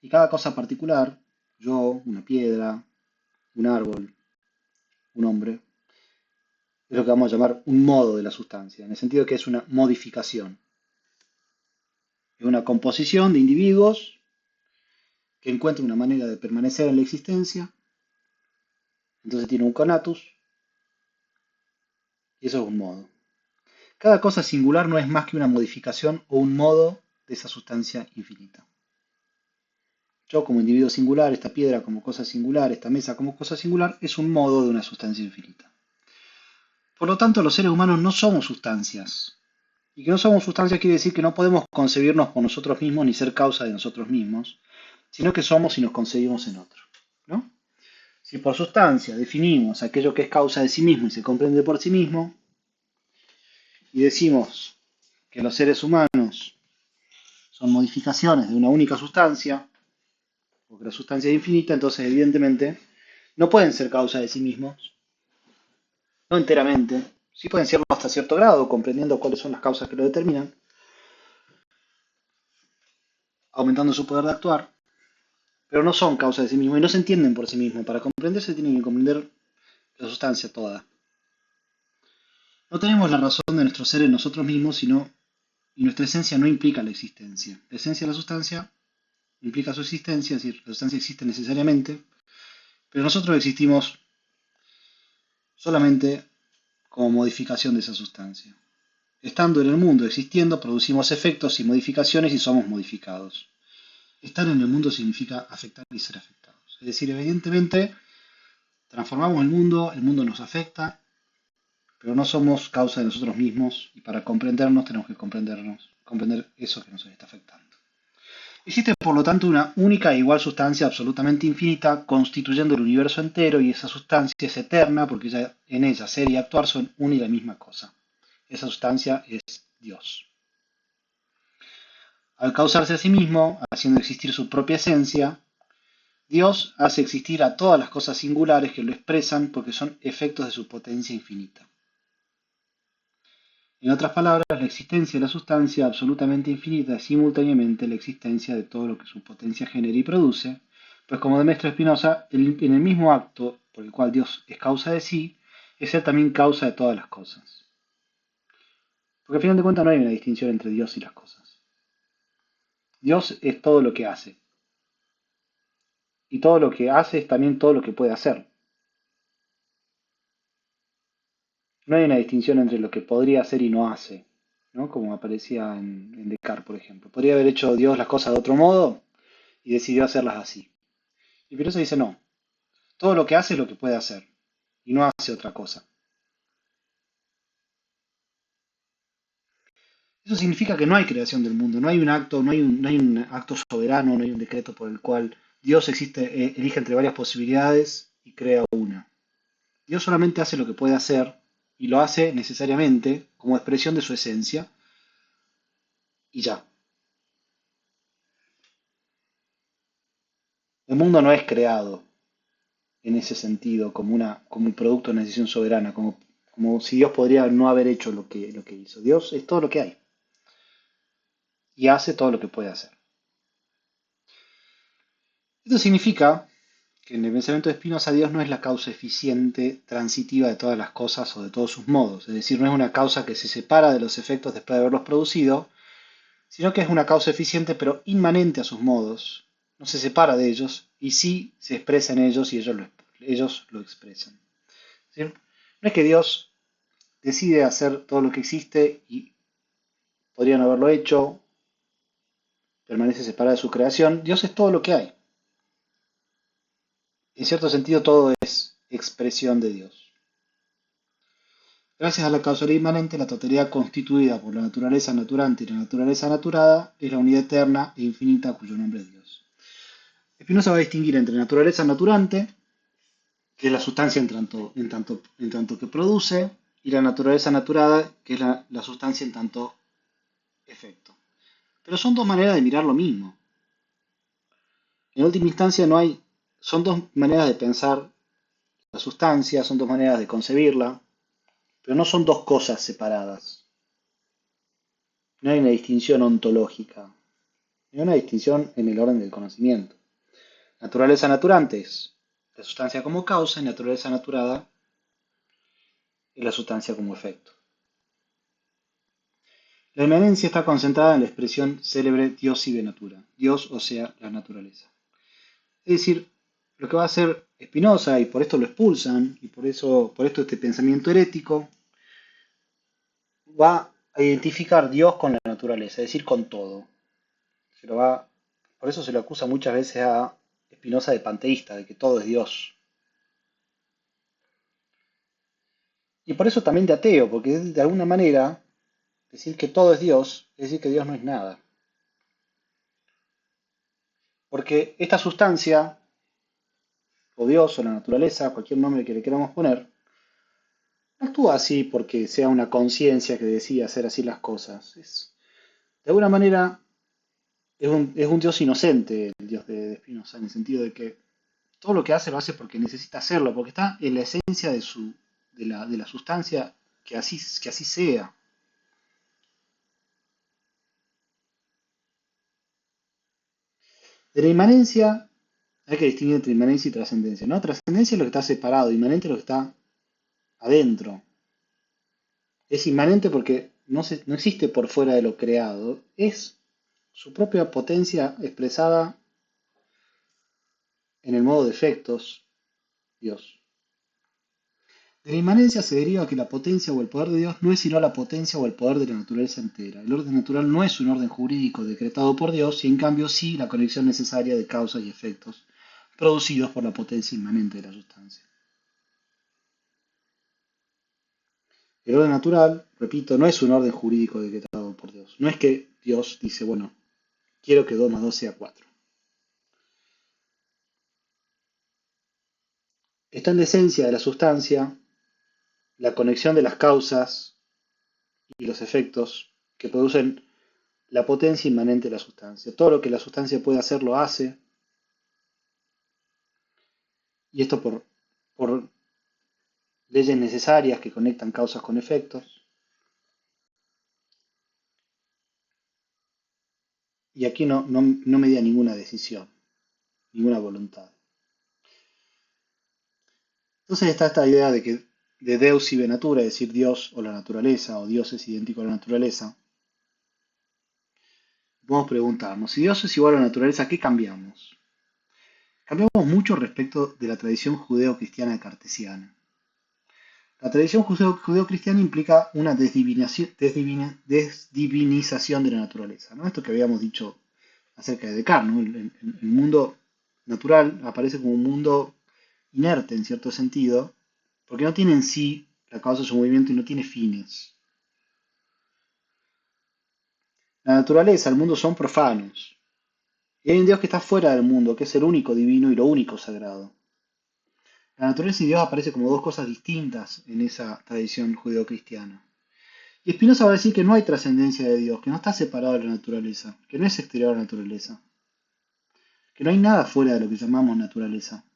y cada cosa particular, yo, una piedra, un árbol, un hombre, es lo que vamos a llamar un modo de la sustancia, en el sentido que es una modificación. Es una composición de individuos que encuentran una manera de permanecer en la existencia, entonces tiene un conatus y eso es un modo. Cada cosa singular no es más que una modificación o un modo de esa sustancia infinita. Yo como individuo singular, esta piedra como cosa singular, esta mesa como cosa singular, es un modo de una sustancia infinita. Por lo tanto, los seres humanos no somos sustancias. Y que no somos sustancias quiere decir que no podemos concebirnos por nosotros mismos ni ser causa de nosotros mismos, sino que somos y nos concebimos en otro, ¿no? Si por sustancia definimos aquello que es causa de sí mismo y se comprende por sí mismo, y decimos que los seres humanos son modificaciones de una única sustancia, porque la sustancia es infinita, entonces evidentemente no pueden ser causa de sí mismos, no enteramente, sí pueden serlo hasta cierto grado, comprendiendo cuáles son las causas que lo determinan, aumentando su poder de actuar, pero no son causa de sí mismos y no se entienden por sí mismos. Para comprenderse tienen que comprender la sustancia toda. No tenemos la razón de nuestro ser en nosotros mismos, sino y nuestra esencia no implica la existencia. La esencia de la sustancia implica su existencia, es decir, la sustancia existe necesariamente, pero nosotros existimos solamente como modificación de esa sustancia. Estando en el mundo, existiendo, producimos efectos y modificaciones y somos modificados. Estar en el mundo significa afectar y ser afectados. Es decir, evidentemente, transformamos el mundo nos afecta, pero no somos causa de nosotros mismos y para comprendernos tenemos que comprender eso que nos está afectando. Existe por lo tanto una única e igual sustancia absolutamente infinita constituyendo el universo entero y esa sustancia es eterna porque en ella ser y actuar son una y la misma cosa. Esa sustancia es Dios. Al causarse a sí mismo, haciendo existir su propia esencia, Dios hace existir a todas las cosas singulares que lo expresan porque son efectos de su potencia infinita. En otras palabras, la existencia de la sustancia absolutamente infinita es simultáneamente la existencia de todo lo que su potencia genera y produce, pues como demuestra Spinoza, en el mismo acto por el cual Dios es causa de sí, es él también causa de todas las cosas. Porque al final de cuentas no hay una distinción entre Dios y las cosas. Dios es todo lo que hace. Y todo lo que hace es también todo lo que puede hacer. No hay una distinción entre lo que podría hacer y no hace, ¿no? Como aparecía en Descartes, por ejemplo. ¿Podría haber hecho Dios las cosas de otro modo? Y decidió hacerlas así. Y Spinoza dice no, todo lo que hace es lo que puede hacer y no hace otra cosa. Eso significa que no hay creación del mundo, no hay un acto, no hay un acto soberano, no hay un decreto por el cual Dios elige entre varias posibilidades y crea una. Dios solamente hace lo que puede hacer y lo hace necesariamente como expresión de su esencia y ya. El mundo no es creado en ese sentido como un producto de una decisión soberana, como si Dios podría no haber hecho lo que hizo. Dios es todo lo que hay y hace todo lo que puede hacer. Esto significa que en el pensamiento de Spinoza Dios no es la causa eficiente, transitiva de todas las cosas o de todos sus modos, es decir, no es una causa que se separa de los efectos después de haberlos producido, sino que es una causa eficiente pero inmanente a sus modos, no se separa de ellos y sí se expresa en ellos y ellos lo expresan. ¿Sí? No es que Dios decide hacer todo lo que existe y podría no haberlo hecho, permanece separado de su creación, Dios es todo lo que hay. En cierto sentido todo es expresión de Dios. Gracias a la causalidad inmanente, la totalidad constituida por la naturaleza naturante y la naturaleza naturada es la unidad eterna e infinita cuyo nombre es Dios. Spinoza va a distinguir entre naturaleza naturante, que es la sustancia en tanto que produce, y la naturaleza naturada, que es la sustancia en tanto efecto. Pero son dos maneras de mirar lo mismo. En última instancia son dos maneras de pensar la sustancia, son dos maneras de concebirla, pero no son dos cosas separadas. No hay una distinción ontológica, hay una distinción en el orden del conocimiento. Naturaleza naturante es la sustancia como causa y naturaleza naturada es la sustancia como efecto. La inmanencia está concentrada en la expresión célebre Dios sive natura, Dios o sea la naturaleza. Es decir, lo que va a hacer Spinoza, y por esto lo expulsan, y por esto este pensamiento herético, va a identificar Dios con la naturaleza, es decir, con todo. Por eso se lo acusa muchas veces a Spinoza de panteísta, de que todo es Dios. Y por eso también de ateo, porque de alguna manera decir que todo es Dios es decir que Dios no es nada. Porque esta sustancia, o Dios, o la naturaleza, cualquier nombre que le queramos poner, no actúa así porque sea una conciencia que decide hacer así las cosas. De alguna manera es un Dios inocente, el Dios de Spinoza, en el sentido de que todo lo que hace lo hace porque necesita hacerlo, porque está en la esencia de la sustancia que así sea. De la inmanencia hay que distinguir entre inmanencia y trascendencia, ¿no? Trascendencia es lo que está separado, inmanente es lo que está adentro. Es inmanente porque no existe por fuera de lo creado, es su propia potencia expresada en el modo de efectos, Dios. De la inmanencia se deriva que la potencia o el poder de Dios no es sino la potencia o el poder de la naturaleza entera. El orden natural no es un orden jurídico decretado por Dios, y en cambio sí la conexión necesaria de causas y efectos producidos por la potencia inmanente de la sustancia. El orden natural, repito, no es un orden jurídico decretado por Dios. No es que Dios dice, bueno, quiero que 2 más 2 sea 4. Está en la esencia de la sustancia la conexión de las causas y los efectos que producen la potencia inmanente de la sustancia. Todo lo que la sustancia puede hacer lo hace, y esto por leyes necesarias que conectan causas con efectos. Y aquí no medía ninguna decisión, ninguna voluntad. Entonces está esta idea de que de Deus sive natura, es decir, Dios o la naturaleza, o Dios es idéntico a la naturaleza. Podemos preguntarnos, si Dios es igual a la naturaleza, ¿qué cambiamos? Cambiamos mucho respecto de la tradición judeo-cristiana cartesiana. La tradición judeo-cristiana implica una desdivinización de la naturaleza, ¿no? Esto que habíamos dicho acerca de Descartes, ¿no? El mundo natural aparece como un mundo inerte en cierto sentido, porque no tiene en sí la causa de su movimiento y no tiene fines. La naturaleza, el mundo son profanos. Y hay un Dios que está fuera del mundo, que es el único divino y lo único sagrado. La naturaleza y Dios aparecen como dos cosas distintas en esa tradición judeocristiana. Y Spinoza va a decir que no hay trascendencia de Dios, que no está separado de la naturaleza, que no es exterior a la naturaleza, que no hay nada fuera de lo que llamamos naturaleza,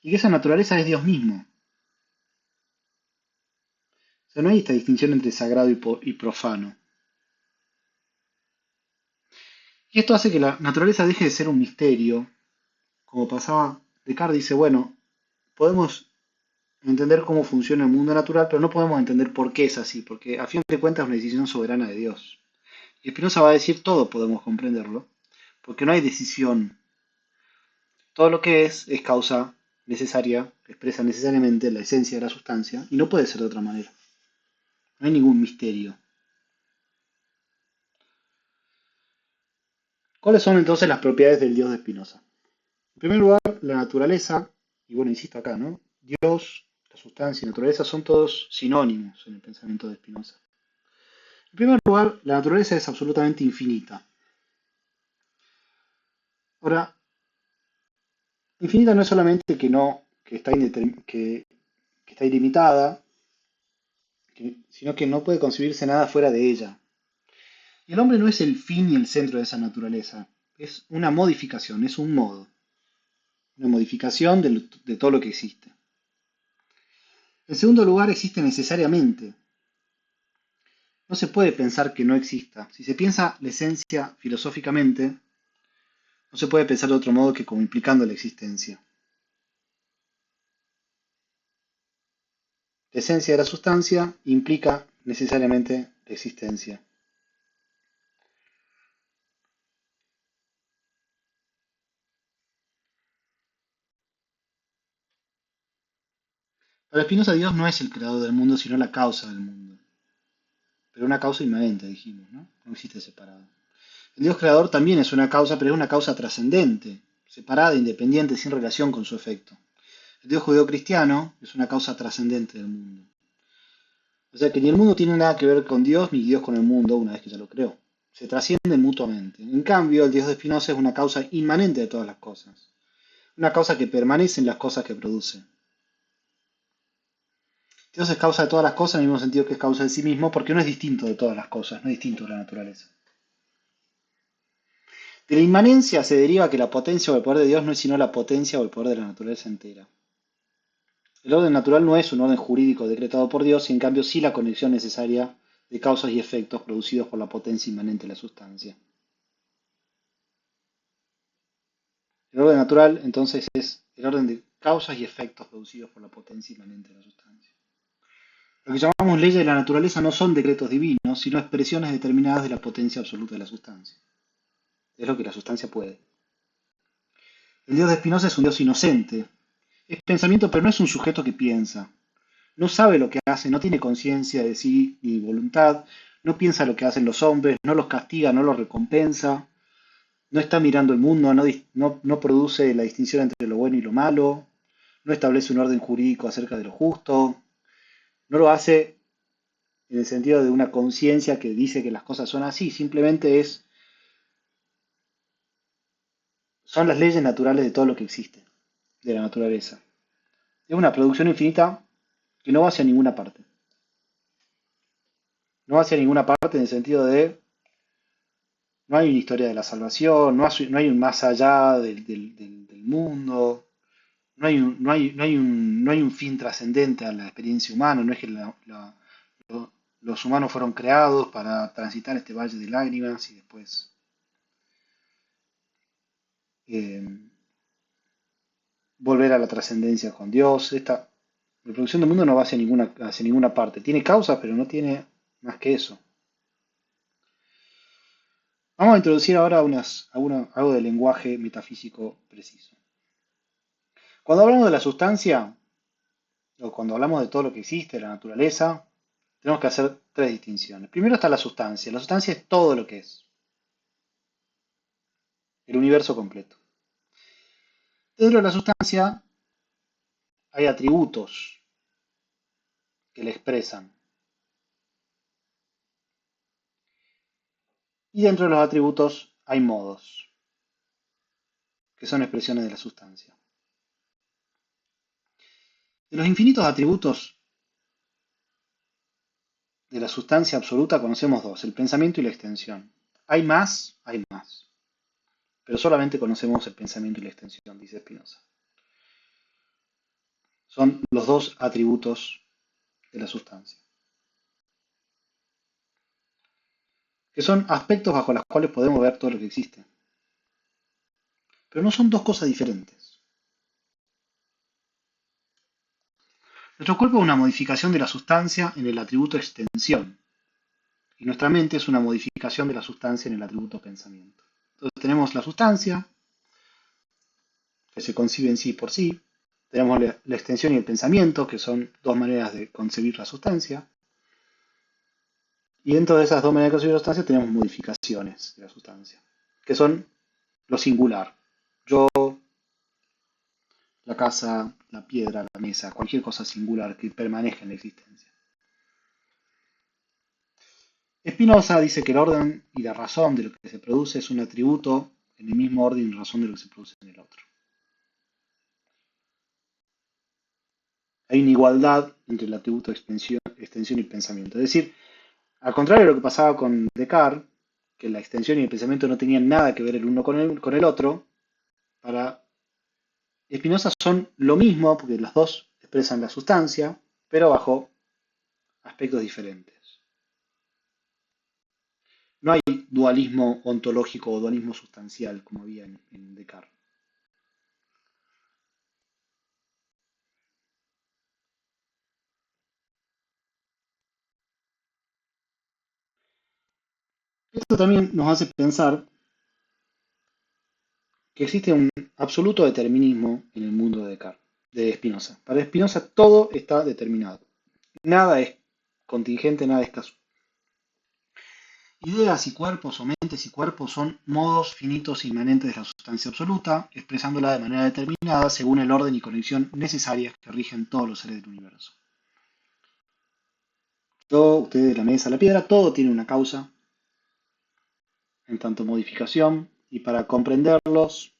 y que esa naturaleza es Dios mismo. O sea, no hay esta distinción entre sagrado y profano. Y esto hace que la naturaleza deje de ser un misterio, como pasaba Descartes dice, bueno, podemos entender cómo funciona el mundo natural, pero no podemos entender por qué es así, porque a fin de cuentas es una decisión soberana de Dios. Y Spinoza va a decir, todo podemos comprenderlo, porque no hay decisión. Todo lo que es causa necesaria, expresa necesariamente la esencia de la sustancia, y no puede ser de otra manera. No hay ningún misterio. ¿Cuáles son entonces las propiedades del Dios de Spinoza? En primer lugar, la naturaleza, y bueno, insisto acá, ¿no? Dios, la sustancia y naturaleza son todos sinónimos en el pensamiento de Spinoza. En primer lugar, la naturaleza es absolutamente infinita. Ahora, infinita no es solamente que no, que está ilimitada, sino que no puede concebirse nada fuera de ella. Y el hombre no es el fin y el centro de esa naturaleza, es una modificación, es un modo, una modificación de todo lo que existe. En segundo lugar, existe necesariamente. No se puede pensar que no exista. Si se piensa la esencia filosóficamente, no se puede pensar de otro modo que como implicando la existencia. La esencia de la sustancia implica necesariamente la existencia. Para Spinoza, Dios no es el creador del mundo, sino la causa del mundo. Pero una causa inmanente, dijimos, ¿no? No existe separado. El Dios creador también es una causa, pero es una causa trascendente, separada, independiente, sin relación con su efecto. El Dios judeo-cristiano es una causa trascendente del mundo. O sea que ni el mundo tiene nada que ver con Dios, ni Dios con el mundo, una vez que ya lo creó. Se trascienden mutuamente. En cambio, el Dios de Spinoza es una causa inmanente de todas las cosas. Una causa que permanece en las cosas que produce. Dios es causa de todas las cosas en el mismo sentido que es causa de sí mismo, porque no es distinto de todas las cosas, no es distinto de la naturaleza. De la inmanencia se deriva que la potencia o el poder de Dios no es sino la potencia o el poder de la naturaleza entera. El orden natural no es un orden jurídico decretado por Dios, y en cambio sí la conexión necesaria de causas y efectos producidos por la potencia inmanente de la sustancia. El orden natural, entonces, es el orden de causas y efectos producidos por la potencia inmanente de la sustancia. Lo que llamamos leyes de la naturaleza no son decretos divinos, sino expresiones determinadas de la potencia absoluta de la sustancia. Es lo que la sustancia puede. El Dios de Spinoza es un Dios inocente. Es pensamiento, pero no es un sujeto que piensa. No sabe lo que hace, no tiene conciencia de sí ni voluntad, no piensa lo que hacen los hombres, no los castiga, no los recompensa, no está mirando el mundo, no produce la distinción entre lo bueno y lo malo, no establece un orden jurídico acerca de lo justo, no lo hace en el sentido de una conciencia que dice que las cosas son así, simplemente son las leyes naturales de todo lo que existe, de la naturaleza. Es una producción infinita que no va hacia ninguna parte. No va hacia ninguna parte en el sentido de no hay una historia de la salvación, no hay un más allá del mundo, no hay un fin trascendente a la experiencia humana, no es que los humanos fueron creados para transitar este valle de lágrimas y después eh, volver a la trascendencia con Dios. Esta reproducción del mundo no va hacia ninguna parte. Tiene causas, pero no tiene más que eso. Vamos a introducir ahora algo de lenguaje metafísico preciso. Cuando hablamos de la sustancia, o cuando hablamos de todo lo que existe, la naturaleza, tenemos que hacer tres distinciones. Primero está la sustancia. La sustancia es todo lo que es, el universo completo. Dentro de la sustancia hay atributos que le expresan. Y dentro de los atributos hay modos, que son expresiones de la sustancia. De los infinitos atributos de la sustancia absoluta conocemos dos, el pensamiento y la extensión. Hay más, pero solamente conocemos el pensamiento y la extensión, dice Spinoza. Son los dos atributos de la sustancia, que son aspectos bajo los cuales podemos ver todo lo que existe. Pero no son dos cosas diferentes. Nuestro cuerpo es una modificación de la sustancia en el atributo extensión, y nuestra mente es una modificación de la sustancia en el atributo pensamiento. Entonces tenemos la sustancia, que se concibe en sí por sí, tenemos la extensión y el pensamiento, que son dos maneras de concebir la sustancia, y dentro de esas dos maneras de concebir la sustancia tenemos modificaciones de la sustancia, que son lo singular. Yo, la casa, la piedra, la mesa, cualquier cosa singular que permanezca en la existencia. Spinoza dice que el orden y la razón de lo que se produce es un atributo en el mismo orden y razón de lo que se produce en el otro. Hay una igualdad entre el atributo extensión y pensamiento. Es decir, al contrario de lo que pasaba con Descartes, que la extensión y el pensamiento no tenían nada que ver el uno con el otro, para Spinoza son lo mismo, porque los dos expresan la sustancia, pero bajo aspectos diferentes. No hay dualismo ontológico o dualismo sustancial como había en Descartes. Esto también nos hace pensar que existe un absoluto determinismo en el mundo de Spinoza. Para Spinoza todo está determinado. Nada es contingente, nada es casual. Ideas y cuerpos o mentes y cuerpos son modos finitos inmanentes de la sustancia absoluta, expresándola de manera determinada según el orden y conexión necesarias que rigen todos los seres del universo. Todo, ustedes de la mesa a la piedra, todo tiene una causa, en tanto modificación, y para comprenderlos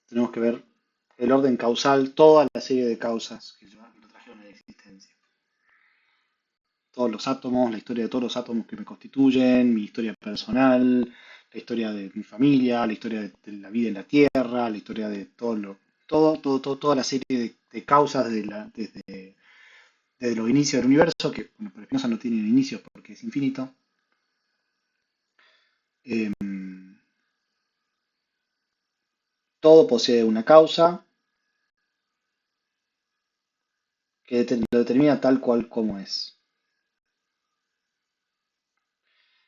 tenemos que ver el orden causal, toda la serie de causas que lo trajeron a la existencia. Todos los átomos, la historia de todos los átomos que me constituyen, mi historia personal, la historia de mi familia, la historia de la vida en la Tierra, la historia de toda la serie de causas desde los inicios del universo, que bueno, para Spinoza no tienen inicio porque es infinito. Eh, Todo posee una causa que lo determina tal cual como es.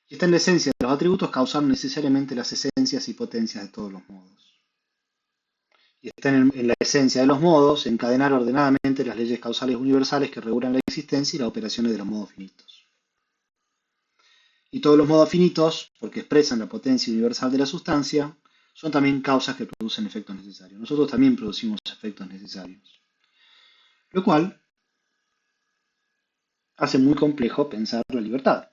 Y está en la esencia de los atributos causar necesariamente las esencias y potencias de todos los modos. Y está en la esencia de los modos encadenar ordenadamente las leyes causales universales que regulan la existencia y las operaciones de los modos finitos. Y todos los modos finitos, porque expresan la potencia universal de la sustancia, son también causas que producen efectos necesarios. Nosotros también producimos efectos necesarios. Lo cual hace muy complejo pensar la libertad.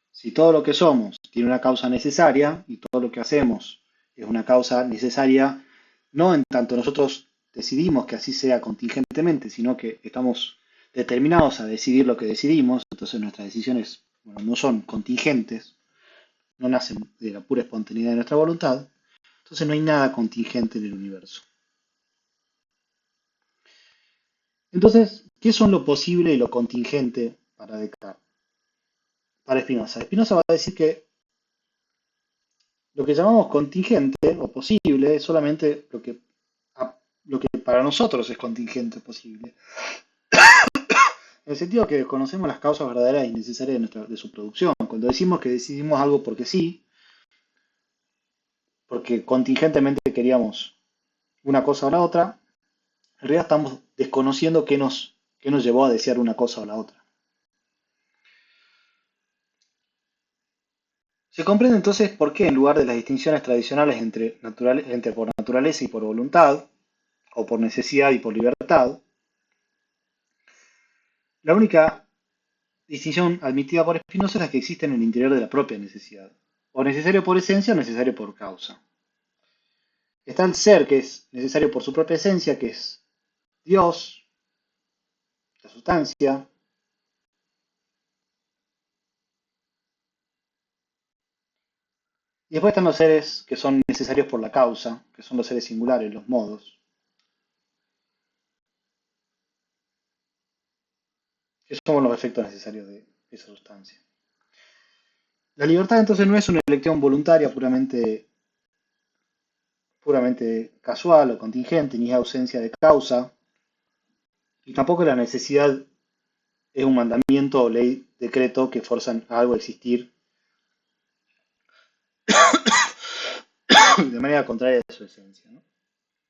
Si todo lo que somos tiene una causa necesaria y todo lo que hacemos es una causa necesaria, no en tanto nosotros decidimos que así sea contingentemente, sino que estamos determinados a decidir lo que decidimos, entonces nuestras decisiones bueno, no son contingentes, no nacen de la pura espontaneidad de nuestra voluntad, entonces no hay nada contingente en el universo. Entonces, ¿qué son lo posible y lo contingente para Descartes? Para Spinoza. Spinoza va a decir que lo que llamamos contingente o posible es solamente lo que para nosotros es contingente o posible. En el sentido que conocemos las causas verdaderas y necesarias de su producción. Cuando decimos que decidimos algo porque sí, porque contingentemente queríamos una cosa o la otra, en realidad estamos desconociendo qué nos llevó a desear una cosa o la otra. Se comprende entonces por qué, en lugar de las distinciones tradicionales entre por naturaleza y por voluntad, o por necesidad y por libertad, la única distinción admitida por Spinoza es la que existe en el interior de la propia necesidad, o necesario por esencia o necesario por causa. Está el ser que es necesario por su propia esencia, que es Dios, la sustancia, y después están los seres que son necesarios por la causa, que son los seres singulares, los modos, que son los efectos necesarios de esa sustancia. La libertad entonces no es una elección voluntaria puramente casual o contingente, ni es ausencia de causa, y tampoco la necesidad es un mandamiento o ley, decreto que forzan a algo a existir de manera contraria a su esencia, ¿no?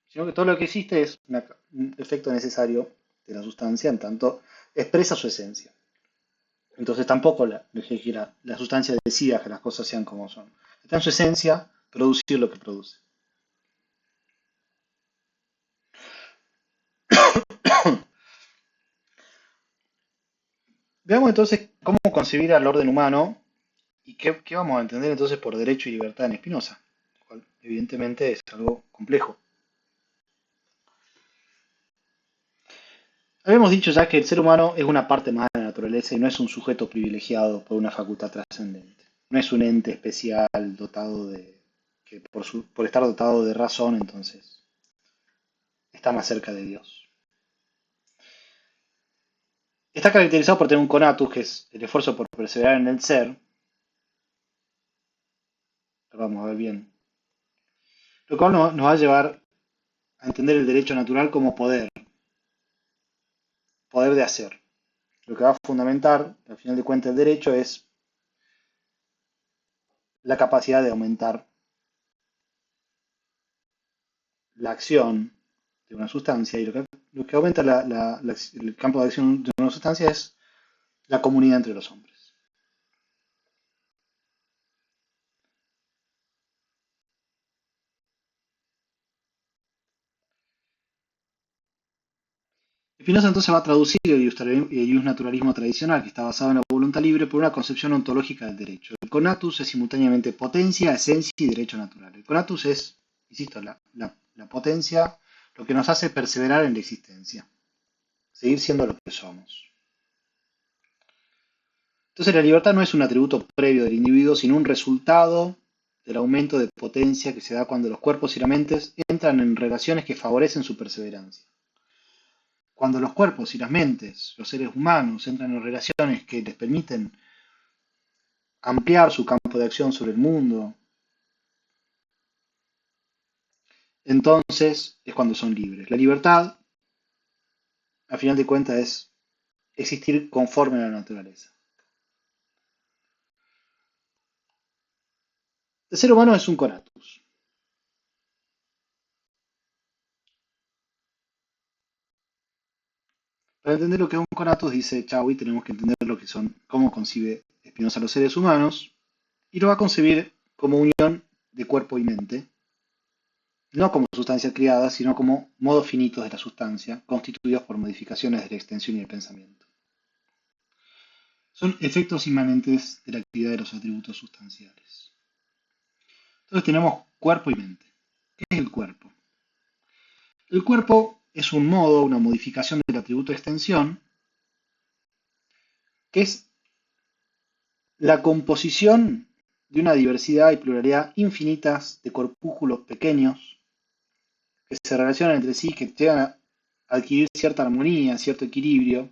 Sino que todo lo que existe es un efecto necesario de la sustancia en tanto expresa su esencia. Entonces tampoco la sustancia decida que las cosas sean como son. Está en su esencia producir lo que produce. Veamos entonces cómo concebir al orden humano y qué vamos a entender entonces por derecho y libertad en Spinoza, lo cual evidentemente es algo complejo. Habíamos dicho ya que el ser humano es una parte más de la naturaleza y no es un sujeto privilegiado por una facultad trascendente. No es un ente especial dotado que por estar dotado de razón, entonces está más cerca de Dios. Está caracterizado por tener un conatus, que es el esfuerzo por perseverar en el ser, lo vamos a ver bien. Lo cual nos va a llevar a entender el derecho natural como poder, poder de hacer. Lo que va a fundamentar, al final de cuentas, el derecho es la capacidad de aumentar la acción de una sustancia y lo que aumenta el campo de acción de una sustancia es la comunidad entre los hombres. Spinoza entonces va a traducir el naturalismo tradicional, que está basado en la voluntad libre, por una concepción ontológica del derecho. El conatus es simultáneamente potencia, esencia y derecho natural. El conatus es, insisto, la potencia, lo que nos hace perseverar en la existencia, seguir siendo lo que somos. Entonces la libertad no es un atributo previo del individuo, sino un resultado del aumento de potencia que se da cuando los cuerpos y las mentes entran en relaciones que favorecen su perseverancia. Cuando los cuerpos y las mentes, los seres humanos, entran en relaciones que les permiten ampliar su campo de acción sobre el mundo, entonces es cuando son libres. La libertad, al final de cuentas, es existir conforme a la naturaleza. El ser humano es un conatus. Para entender lo que es un conatus, dice Chauvi, tenemos que entender lo que son, cómo concibe Spinoza los seres humanos, y lo va a concebir como unión de cuerpo y mente, no como sustancia creada, sino como modos finitos de la sustancia, constituidos por modificaciones de la extensión y el pensamiento. Son efectos inmanentes de la actividad de los atributos sustanciales. Entonces tenemos cuerpo y mente. ¿Qué es el cuerpo? El cuerpo es un modo, una modificación del atributo de extensión, que es la composición de una diversidad y pluralidad infinitas de corpúsculos pequeños que se relacionan entre sí, que llegan a adquirir cierta armonía, cierto equilibrio.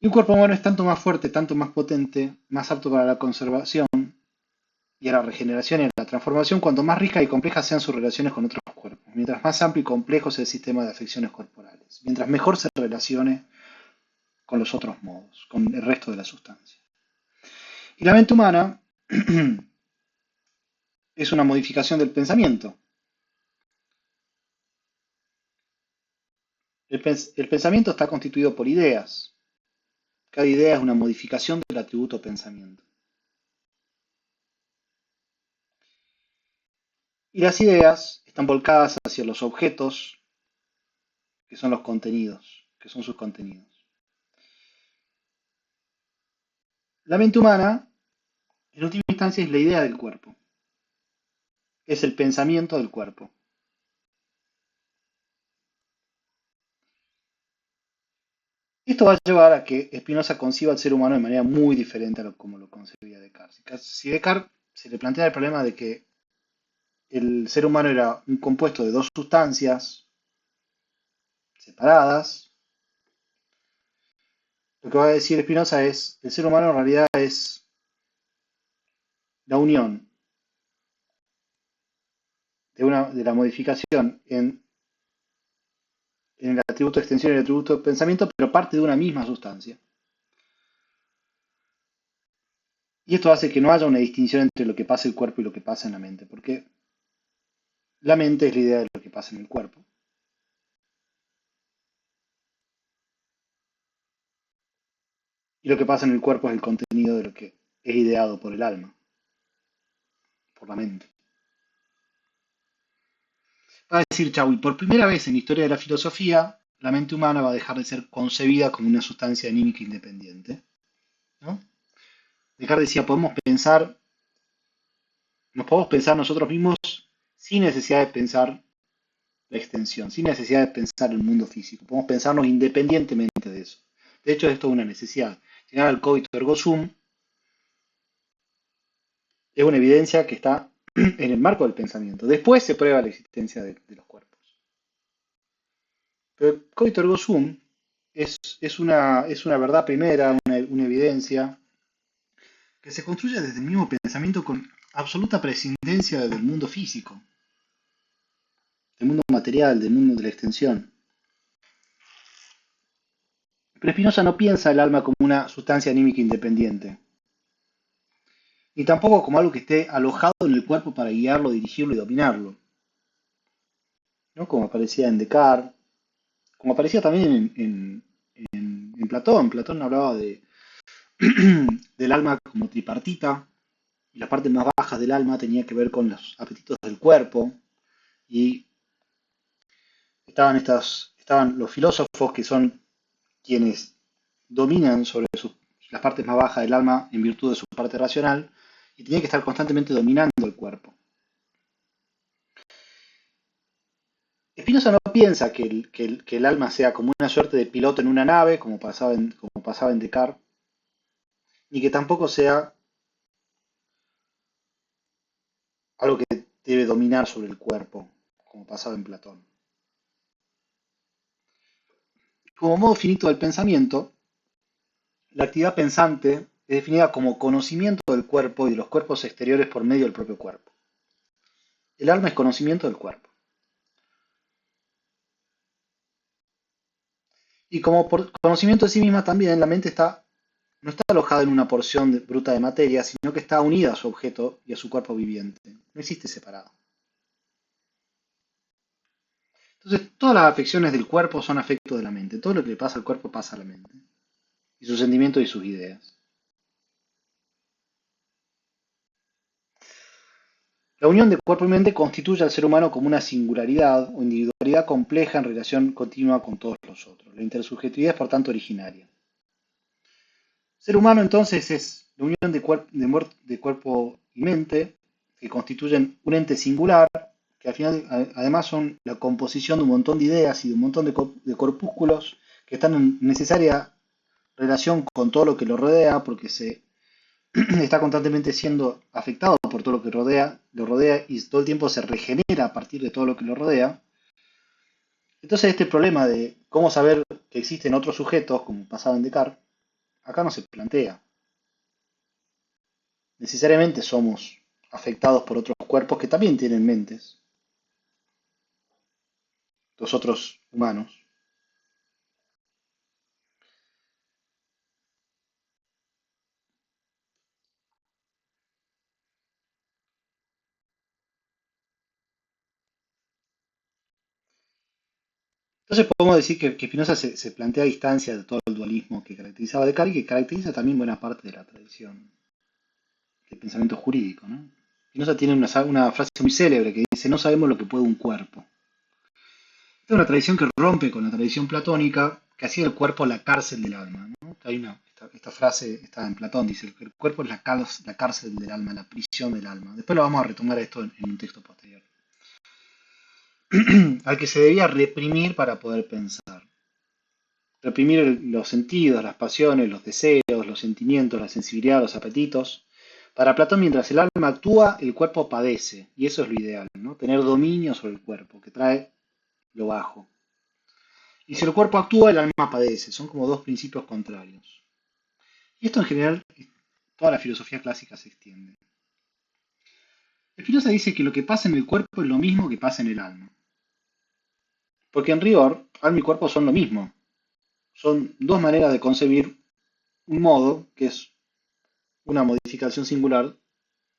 Y un cuerpo humano es tanto más fuerte, tanto más potente, más apto para la conservación y a la regeneración y a la transformación, cuanto más ricas y complejas sean sus relaciones con otros cuerpos, mientras más amplio y complejo sea el sistema de afecciones corporales, mientras mejor se relacione con los otros modos, con el resto de la sustancia. Y la mente humana es una modificación del pensamiento. El pensamiento está constituido por ideas. Cada idea es una modificación del atributo pensamiento. Y las ideas están volcadas hacia los objetos, que son los contenidos, que son sus contenidos. La mente humana, en última instancia, es la idea del cuerpo. Es el pensamiento del cuerpo. Esto va a llevar a que Spinoza conciba al ser humano de manera muy diferente a como lo concebía Descartes. Si Descartes se le plantea el problema de que el ser humano era un compuesto de dos sustancias separadas, lo que va a decir Spinoza es, el ser humano en realidad es la unión de la modificación en el atributo de extensión y el atributo de pensamiento, pero parte de una misma sustancia. Y esto hace que no haya una distinción entre lo que pasa en el cuerpo y lo que pasa en la mente, porque la mente es la idea de lo que pasa en el cuerpo. Y lo que pasa en el cuerpo es el contenido de lo que es ideado por el alma, por la mente. Va a decir Chau, y por primera vez en la historia de la filosofía, la mente humana va a dejar de ser concebida como una sustancia anímica independiente. ¿No? Descartes decía, nos podemos pensar nosotros mismos sin necesidad de pensar la extensión, sin necesidad de pensar el mundo físico. Podemos pensarnos independientemente de eso. De hecho, esto es una necesidad. Llegar al cogito ergo sum es una evidencia que está en el marco del pensamiento. Después se prueba la existencia de los cuerpos. Pero el cogito ergo sum es una verdad primera, una evidencia, que se construye desde el mismo pensamiento con absoluta prescindencia del mundo físico, del mundo material, del mundo de la extensión. Pero Spinoza no piensa el alma como una sustancia anímica independiente, ni tampoco como algo que esté alojado en el cuerpo para guiarlo, dirigirlo y dominarlo, ¿no? Como aparecía en Descartes, como aparecía también en Platón. Platón hablaba del alma como tripartita, y las partes más bajas del alma tenía que ver con los apetitos del cuerpo, y estaban los filósofos que son quienes dominan sobre las partes más bajas del alma en virtud de su parte racional, y tenía que estar constantemente dominando el cuerpo. Spinoza no piensa que el alma sea como una suerte de piloto en una nave, como pasaba en Descartes, ni que tampoco sea algo que debe dominar sobre el cuerpo, como pasaba en Platón. Como modo finito del pensamiento, la actividad pensante es definida como conocimiento del cuerpo y de los cuerpos exteriores por medio del propio cuerpo. El alma es conocimiento del cuerpo. Y como por conocimiento de sí misma también, la mente no está alojada en una porción bruta de materia, sino que está unida a su objeto y a su cuerpo viviente. No existe separado. Entonces, todas las afecciones del cuerpo son afectos de la mente. Todo lo que le pasa al cuerpo pasa a la mente. Y sus sentimientos y sus ideas. La unión de cuerpo y mente constituye al ser humano como una singularidad o individualidad compleja en relación continua con todos los otros. La intersubjetividad es por tanto originaria. Ser humano entonces es la unión de cuerpo y mente que constituyen un ente singular, que al final además son la composición de un montón de ideas y de un montón de corpúsculos que están en necesaria relación con todo lo que lo rodea, porque se está constantemente siendo afectado por todo lo rodea y todo el tiempo se regenera a partir de todo lo que lo rodea. Entonces este problema de cómo saber que existen otros sujetos, como pasaba en Descartes, acá no se plantea. Necesariamente somos afectados por otros cuerpos que también tienen mentes, los otros humanos. Entonces podemos decir que Spinoza se plantea a distancia de todo el dualismo que caracterizaba a Descartes y que caracteriza también buena parte de la tradición del pensamiento jurídico, ¿no? Spinoza tiene una frase muy célebre que dice: no sabemos lo que puede un cuerpo. Esta es una tradición que rompe con la tradición platónica que hacía el cuerpo la cárcel del alma, ¿no? Esta frase está en Platón, dice que el cuerpo es la cárcel del alma, la prisión del alma. Después lo vamos a retomar esto en un texto posterior. Al que se debía reprimir para poder pensar. Reprimir los sentidos, las pasiones, los deseos, los sentimientos, la sensibilidad, los apetitos. Para Platón, mientras el alma actúa, el cuerpo padece, y eso es lo ideal, ¿no? Tener dominio sobre el cuerpo, que trae lo bajo. Y si el cuerpo actúa, el alma padece. Son como dos principios contrarios. Y esto en general, toda la filosofía clásica se extiende. Spinoza dice que lo que pasa en el cuerpo es lo mismo que pasa en el alma. Porque en rigor, alma y cuerpo son lo mismo. Son dos maneras de concebir un modo que es una modificación singular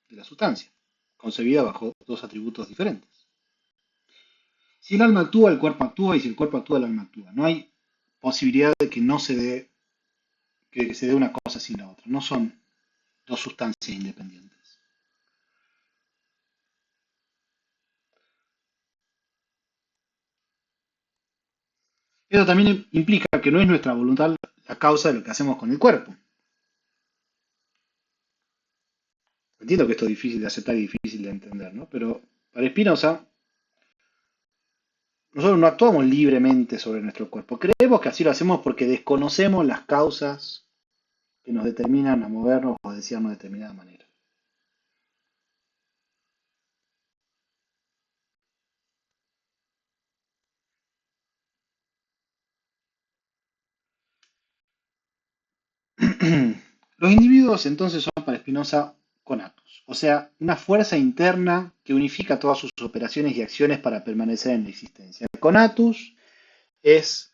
de la sustancia, concebida bajo dos atributos diferentes. Si el alma actúa, el cuerpo actúa, y si el cuerpo actúa, el alma actúa. No hay posibilidad de que no se dé, que se dé una cosa sin la otra. No son dos sustancias independientes. Eso también implica que no es nuestra voluntad la causa de lo que hacemos con el cuerpo. Entiendo que esto es difícil de aceptar y difícil de entender, ¿no? Pero para Spinoza, nosotros no actuamos libremente sobre nuestro cuerpo. Creemos que así lo hacemos porque desconocemos las causas que nos determinan a movernos o a desearnos de determinada manera. Los individuos entonces son para Spinoza conatos, o sea, una fuerza interna que unifica todas sus operaciones y acciones para permanecer en la existencia. El conatus es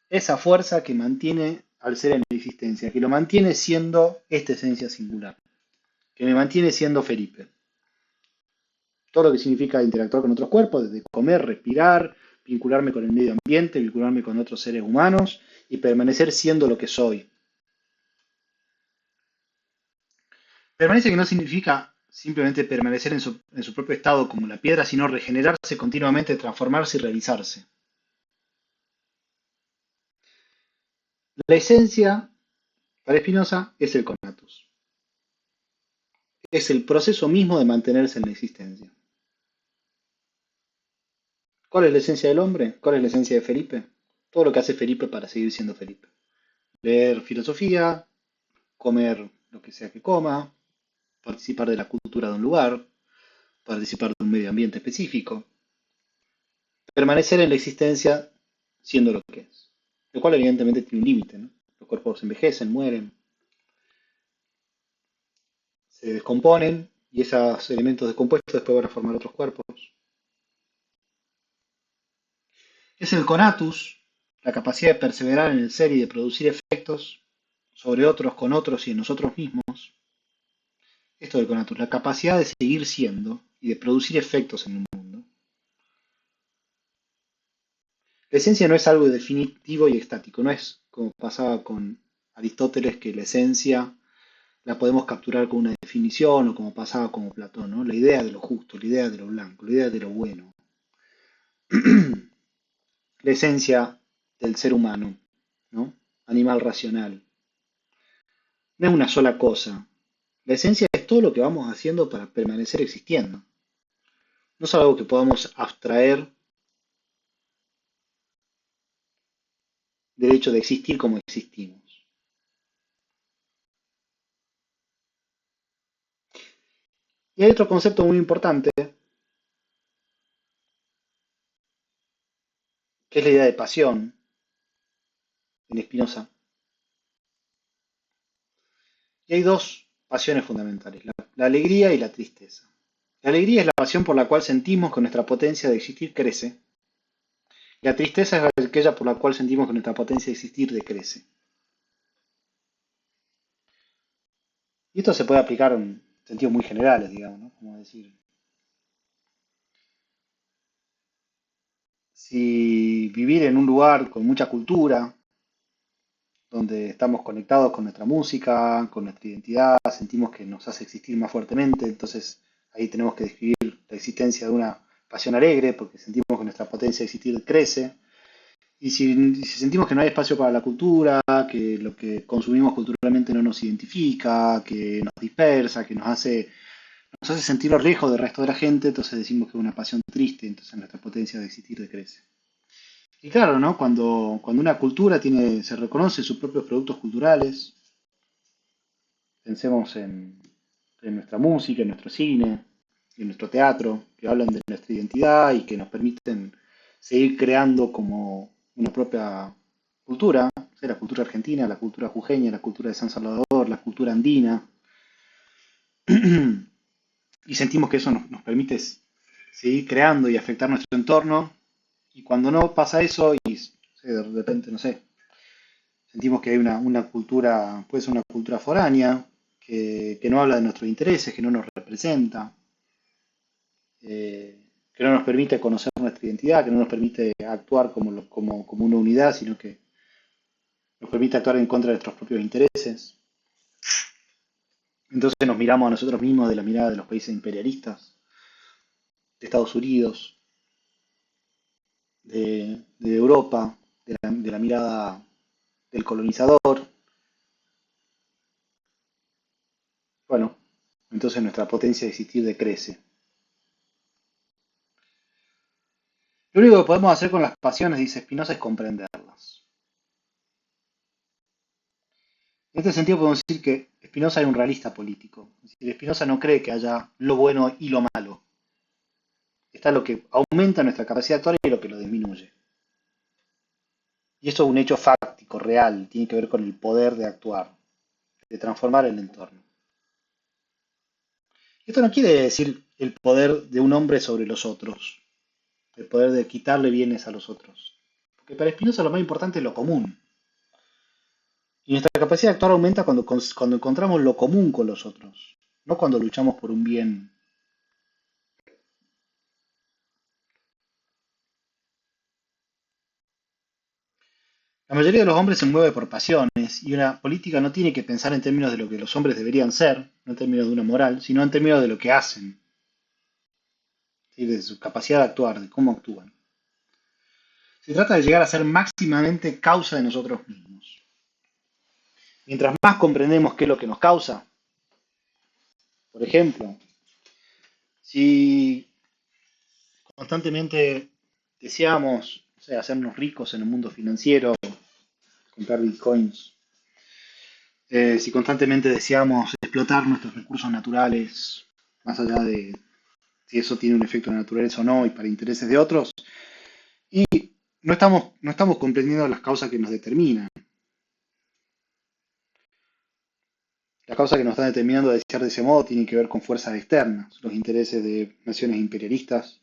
esa fuerza que mantiene al ser en la existencia, que lo mantiene siendo esta esencia singular, que me mantiene siendo Felipe. Todo lo que significa interactuar con otros cuerpos, desde comer, respirar, vincularme con el medio ambiente, vincularme con otros seres humanos y permanecer siendo lo que soy. Permanece que no significa simplemente permanecer en su propio estado como la piedra, sino regenerarse continuamente, transformarse y realizarse. La esencia, para Spinoza, es el conatus. Es el proceso mismo de mantenerse en la existencia. ¿Cuál es la esencia del hombre? ¿Cuál es la esencia de Felipe? Todo lo que hace Felipe para seguir siendo Felipe. Leer filosofía, comer lo que sea que coma, participar de la cultura de un lugar, participar de un medio ambiente específico, permanecer en la existencia siendo lo que es. Lo cual evidentemente tiene un límite, ¿no? Los cuerpos envejecen, mueren, se descomponen y esos elementos descompuestos después van a formar otros cuerpos. Es el conatus, la capacidad de perseverar en el ser y de producir efectos sobre otros, con otros y en nosotros mismos. Esto del conatus, la capacidad de seguir siendo y de producir efectos en el mundo. La esencia no es algo definitivo y estático, no es como pasaba con Aristóteles que la esencia la podemos capturar con una definición o como pasaba con Platón, ¿no? La idea de lo justo, la idea de lo blanco, la idea de lo bueno. La esencia del ser humano, ¿no? Animal racional. No es una sola cosa. La esencia es todo lo que vamos haciendo para permanecer existiendo. No es algo que podamos abstraer del hecho de existir como existimos. Y hay otro concepto muy importante, que es la idea de pasión en Spinoza. Y hay dos pasiones fundamentales, la alegría y la tristeza. La alegría es la pasión por la cual sentimos que nuestra potencia de existir crece. Y la tristeza es aquella por la cual sentimos que nuestra potencia de existir decrece. Y esto se puede aplicar en sentidos muy generales, digamos, ¿no? Como decir, si vivir en un lugar con mucha cultura, donde estamos conectados con nuestra música, con nuestra identidad, sentimos que nos hace existir más fuertemente, entonces ahí tenemos que describir la existencia de una pasión alegre, porque sentimos que nuestra potencia de existir crece. Y si sentimos que no hay espacio para la cultura, que lo que consumimos culturalmente no nos identifica, que nos dispersa, que nos hace sentirnos lejos del resto de la gente, entonces decimos que es una pasión triste, entonces nuestra potencia de existir decrece. Y claro, ¿no? Cuando una cultura se reconoce sus propios productos culturales, pensemos en nuestra música, en nuestro cine, en nuestro teatro, que hablan de nuestra identidad y que nos permiten seguir creando como una propia cultura, sea la cultura argentina, la cultura jujeña, la cultura de San Salvador, la cultura andina, y sentimos que eso nos permite seguir creando y afectar nuestro entorno, y cuando no pasa eso y de repente, no sé, sentimos que hay una cultura, puede ser una cultura foránea, que no habla de nuestros intereses, que no nos representa, que no nos permite conocer nuestra identidad, que no nos permite actuar como una unidad, sino que nos permite actuar en contra de nuestros propios intereses. Entonces nos miramos a nosotros mismos de la mirada de los países imperialistas, de Estados Unidos, de Europa, de la mirada del colonizador. Bueno, entonces nuestra potencia de existir decrece. Lo único que podemos hacer con las pasiones, dice Spinoza, es comprenderlas. En este sentido podemos decir que Spinoza era un realista político. Es decir, Spinoza no cree que haya lo bueno y lo malo. Está lo que aumenta nuestra capacidad de actuar y lo que lo disminuye. Y eso es un hecho fáctico, real, tiene que ver con el poder de actuar. de transformar el entorno. Esto no quiere decir el poder de un hombre sobre los otros, el poder de quitarle bienes a los otros. Porque para Spinoza lo más importante es lo común. Y nuestra capacidad de actuar aumenta cuando encontramos lo común con los otros, no cuando luchamos por un bien. La mayoría de los hombres se mueve por pasiones y una política no tiene que pensar en términos de lo que los hombres deberían ser, no en términos de una moral, sino en términos de lo que hacen, ¿sí? De su capacidad de actuar, de cómo actúan. Se trata de llegar a ser máximamente causa de nosotros mismos. Mientras más comprendemos qué es lo que nos causa, por ejemplo, si constantemente deseamos, o sea, hacernos ricos en el mundo financiero, comprar bitcoins, si constantemente deseamos explotar nuestros recursos naturales, más allá de si eso tiene un efecto en la naturaleza o no, y para intereses de otros, y no estamos comprendiendo las causas que nos determinan. Las causas que nos están determinando a desear de ese modo tienen que ver con fuerzas externas, los intereses de naciones imperialistas,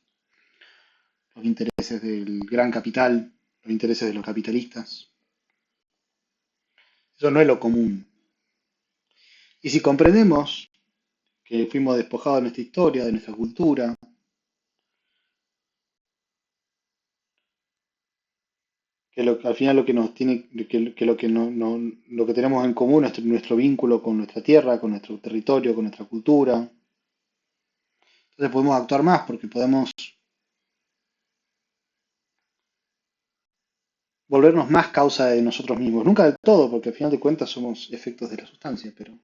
los intereses del gran capital, los intereses de los capitalistas. Eso no es lo común. Y si comprendemos que fuimos despojados de nuestra historia, de nuestra cultura, al final lo que nos tiene, que lo que lo que tenemos en común es nuestro vínculo con nuestra tierra, con nuestro territorio, con nuestra cultura, entonces podemos actuar más porque podemos volvernos más causa de nosotros mismos. Nunca del todo, porque al final de cuentas somos efectos de la sustancia, pero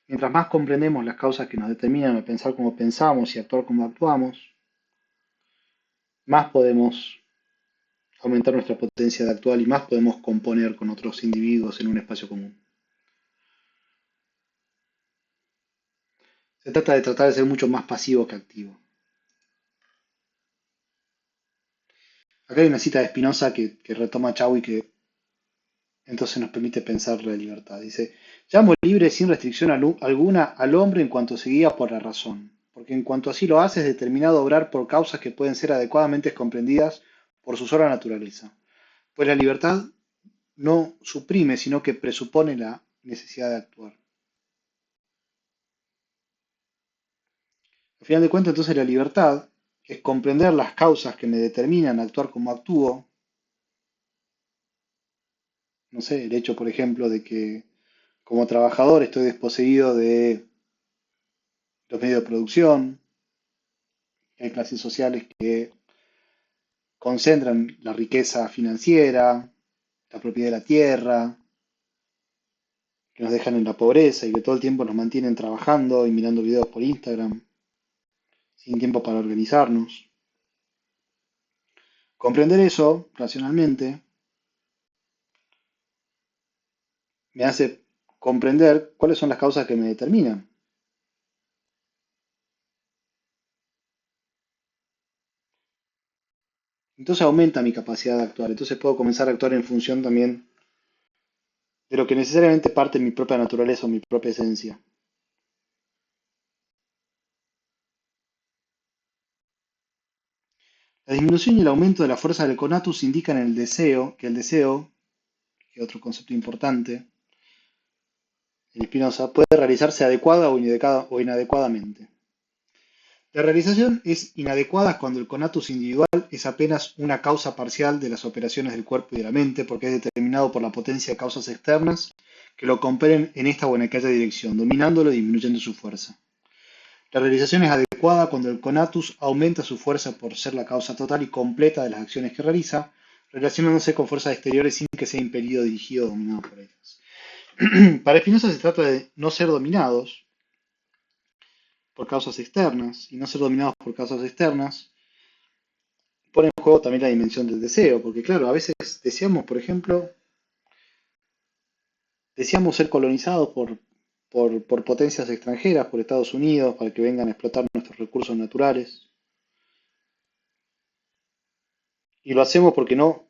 mientras más comprendemos las causas que nos determinan a pensar como pensamos y actuar como actuamos, más podemos aumentar nuestra potencia de actuar y más podemos componer con otros individuos en un espacio común. Se trata de tratar de ser mucho más pasivo que activo. Acá hay una cita de Spinoza que retoma Chau y que entonces nos permite pensar la libertad. Dice, llamo libre sin restricción alguna al hombre en cuanto se guía por la razón, porque en cuanto así lo hace es determinado a obrar por causas que pueden ser adecuadamente comprendidas por su sola naturaleza. Pues la libertad no suprime, sino que presupone la necesidad de actuar. Al final de cuentas, entonces la libertad es comprender las causas que me determinan a actuar como actúo. No sé, el hecho, por ejemplo, de que como trabajador estoy desposeído de los medios de producción, hay clases sociales que concentran la riqueza financiera, la propiedad de la tierra, que nos dejan en la pobreza y que todo el tiempo nos mantienen trabajando y mirando videos por Instagram, sin tiempo para organizarnos. Comprender eso racionalmente me hace comprender cuáles son las causas que me determinan. Entonces aumenta mi capacidad de actuar, entonces puedo comenzar a actuar en función también de lo que necesariamente parte de mi propia naturaleza o mi propia esencia. La disminución y el aumento de la fuerza del conatus indican que el deseo, que es otro concepto importante, en Spinoza, puede realizarse adecuada o inadecuadamente. La realización es inadecuada cuando el conatus individual es apenas una causa parcial de las operaciones del cuerpo y de la mente, porque es determinado por la potencia de causas externas que lo compelen en esta o en aquella dirección, dominándolo y disminuyendo su fuerza. La realización es adecuada cuando el conatus aumenta su fuerza por ser la causa total y completa de las acciones que realiza, relacionándose con fuerzas exteriores sin que sea impelido, dirigido o dominado por ellas. Para Spinoza se trata de no ser dominados por causas externas, y no ser dominados por causas externas pone en juego también la dimensión del deseo, porque claro, a veces deseamos, por ejemplo, deseamos ser colonizados por potencias extranjeras, por Estados Unidos, para que vengan a explotar nuestros recursos naturales, y lo hacemos porque no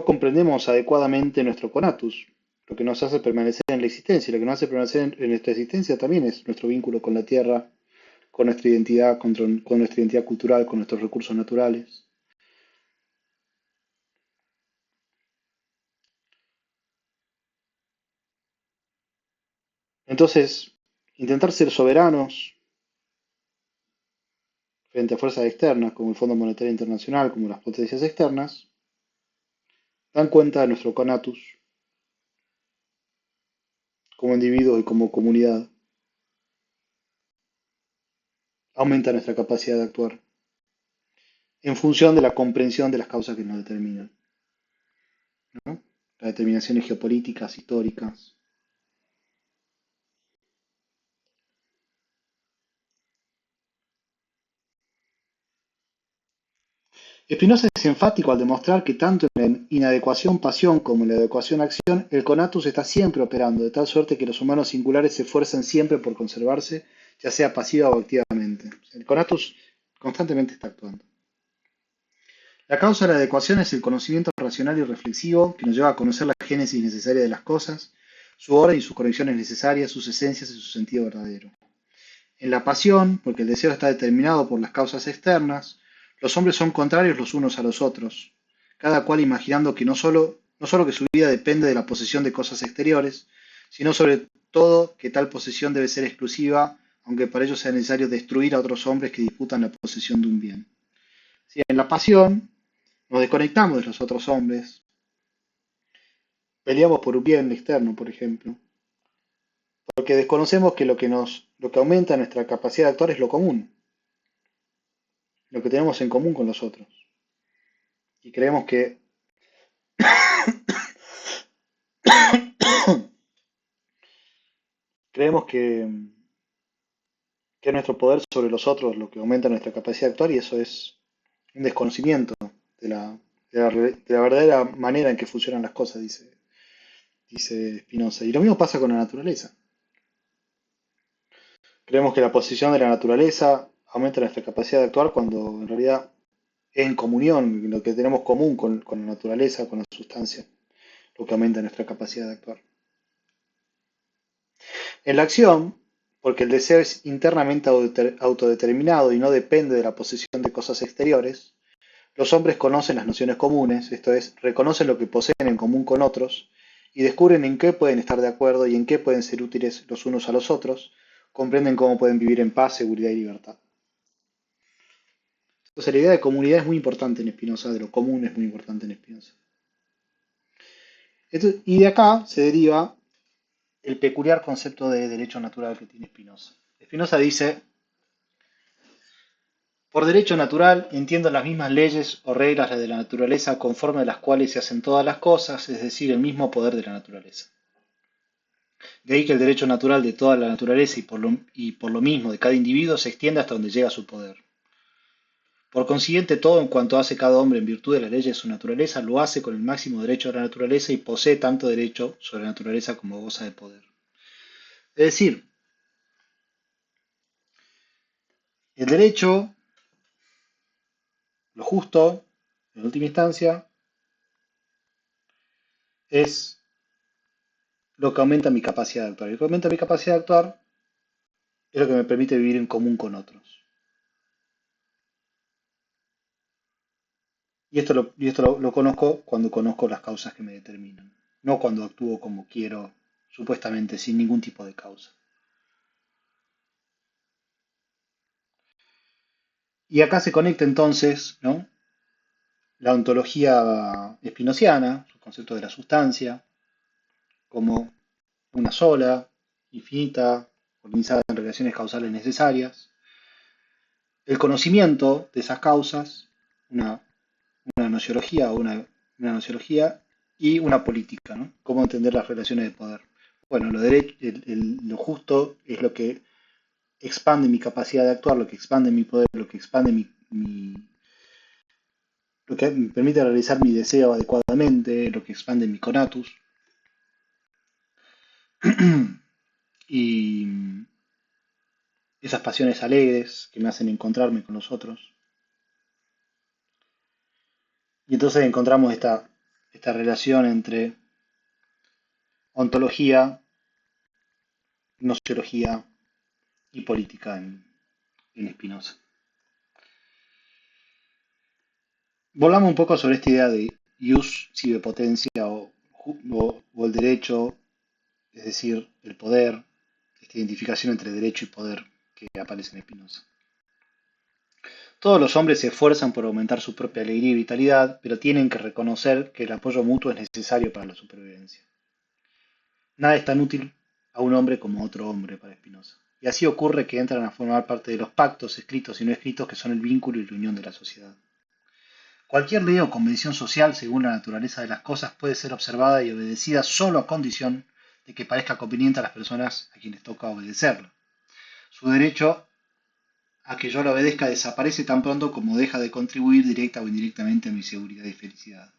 comprendemos adecuadamente nuestro conatus. lo que nos hace permanecer en la existencia. Lo que nos hace permanecer en nuestra existencia también es nuestro vínculo con la tierra, con nuestra identidad, con nuestra identidad cultural, con nuestros recursos naturales. Entonces, intentar ser soberanos frente a fuerzas externas, como el Fondo Monetario Internacional, como las potencias externas, dan cuenta de nuestro conatus como individuos y como comunidad, aumenta nuestra capacidad de actuar en función de la comprensión de las causas que nos determinan, ¿no? Las determinaciones geopolíticas, históricas. Spinoza es enfático al demostrar que tanto en la inadecuación-pasión como en la adecuación-acción, el conatus está siempre operando, de tal suerte que los humanos singulares se esfuerzan siempre por conservarse, ya sea pasiva o activamente. El conatus constantemente está actuando. La causa de la adecuación es el conocimiento racional y reflexivo que nos lleva a conocer la génesis necesaria de las cosas, su orden y sus conexiones necesarias, sus esencias y su sentido verdadero. En la pasión, porque el deseo está determinado por las causas externas, los hombres son contrarios los unos a los otros, cada cual imaginando que no solo que su vida depende de la posesión de cosas exteriores, sino sobre todo que tal posesión debe ser exclusiva, aunque para ello sea necesario destruir a otros hombres que disputan la posesión de un bien. Si en la pasión nos desconectamos de los otros hombres, peleamos por un bien externo, por ejemplo, porque desconocemos que lo que aumenta nuestra capacidad de actuar es lo común, lo que tenemos en común con los otros. Y creemos que nuestro poder sobre los otros lo que aumenta nuestra capacidad de actuar y eso es un desconocimiento de la, de la verdadera manera en que funcionan las cosas, dice Spinoza. Y lo mismo pasa con la naturaleza. Creemos que la posición de la naturaleza aumenta nuestra capacidad de actuar cuando en realidad es en comunión, lo que tenemos común con la naturaleza, con la sustancia, lo que aumenta nuestra capacidad de actuar. En la acción, porque el deseo es internamente autodeterminado y no depende de la posesión de cosas exteriores, los hombres conocen las nociones comunes, esto es, reconocen lo que poseen en común con otros y descubren en qué pueden estar de acuerdo y en qué pueden ser útiles los unos a los otros, comprenden cómo pueden vivir en paz, seguridad y libertad. Entonces la idea de comunidad es muy importante en Spinoza, de lo común es muy importante en Spinoza. Y de acá se deriva el peculiar concepto de derecho natural que tiene Spinoza. Spinoza dice, por derecho natural entiendo las mismas leyes o reglas de la naturaleza conforme a las cuales se hacen todas las cosas, es decir, el mismo poder de la naturaleza. De ahí que el derecho natural de toda la naturaleza y por lo mismo de cada individuo se extiende hasta donde llega su poder. Por consiguiente, todo en cuanto hace cada hombre en virtud de las leyes de su naturaleza, lo hace con el máximo derecho a la naturaleza y posee tanto derecho sobre la naturaleza como goza de poder. Es decir, el derecho, lo justo, en última instancia, es lo que aumenta mi capacidad de actuar. Y lo que aumenta mi capacidad de actuar es lo que me permite vivir en común con otros. Y esto lo conozco cuando conozco las causas que me determinan, no cuando actúo como quiero, supuestamente sin ningún tipo de causa. Y acá se conecta entonces, ¿no?, la ontología espinociana, su concepto de la sustancia, como una sola, infinita, organizada en relaciones causales necesarias, el conocimiento de esas causas, una, una nociología o una nociología y una política, ¿no? Cómo entender las relaciones de poder. Bueno, lo justo es lo que expande mi capacidad de actuar, lo que expande mi poder, lo que expande lo que me permite realizar mi deseo adecuadamente, lo que expande mi conatus. Y esas pasiones alegres que me hacen encontrarme con los otros. Y entonces encontramos esta relación entre ontología, nociología y política en Spinoza. Volvamos un poco sobre esta idea de jus sive potentia o el derecho, es decir, el poder, esta identificación entre derecho y poder que aparece en Spinoza. Todos los hombres se esfuerzan por aumentar su propia alegría y vitalidad, pero tienen que reconocer que el apoyo mutuo es necesario para la supervivencia. Nada es tan útil a un hombre como a otro hombre para Spinoza. Y así ocurre que entran a formar parte de los pactos, escritos y no escritos, que son el vínculo y la unión de la sociedad. Cualquier ley o convención social, según la naturaleza de las cosas, puede ser observada y obedecida solo a condición de que parezca conveniente a las personas a quienes toca obedecerla. Su derecho a que yo la obedezca desaparece tan pronto como deja de contribuir directa o indirectamente a mi seguridad y felicidad.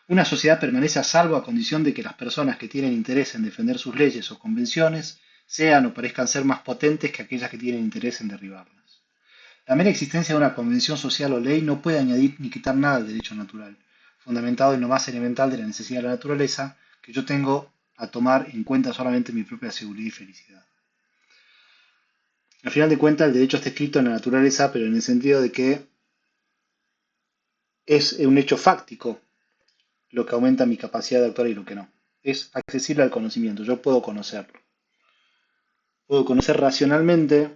Una sociedad permanece a salvo a condición de que las personas que tienen interés en defender sus leyes o convenciones sean o parezcan ser más potentes que aquellas que tienen interés en derribarlas. La mera existencia de una convención social o ley no puede añadir ni quitar nada al derecho natural, fundamentado en lo más elemental de la necesidad de la naturaleza, que yo tengo a tomar en cuenta solamente mi propia seguridad y felicidad. Al final de cuentas, el derecho está escrito en la naturaleza, pero en el sentido de que es un hecho fáctico lo que aumenta mi capacidad de actuar y lo que no. Es accesible al conocimiento, yo puedo conocerlo. Puedo conocer racionalmente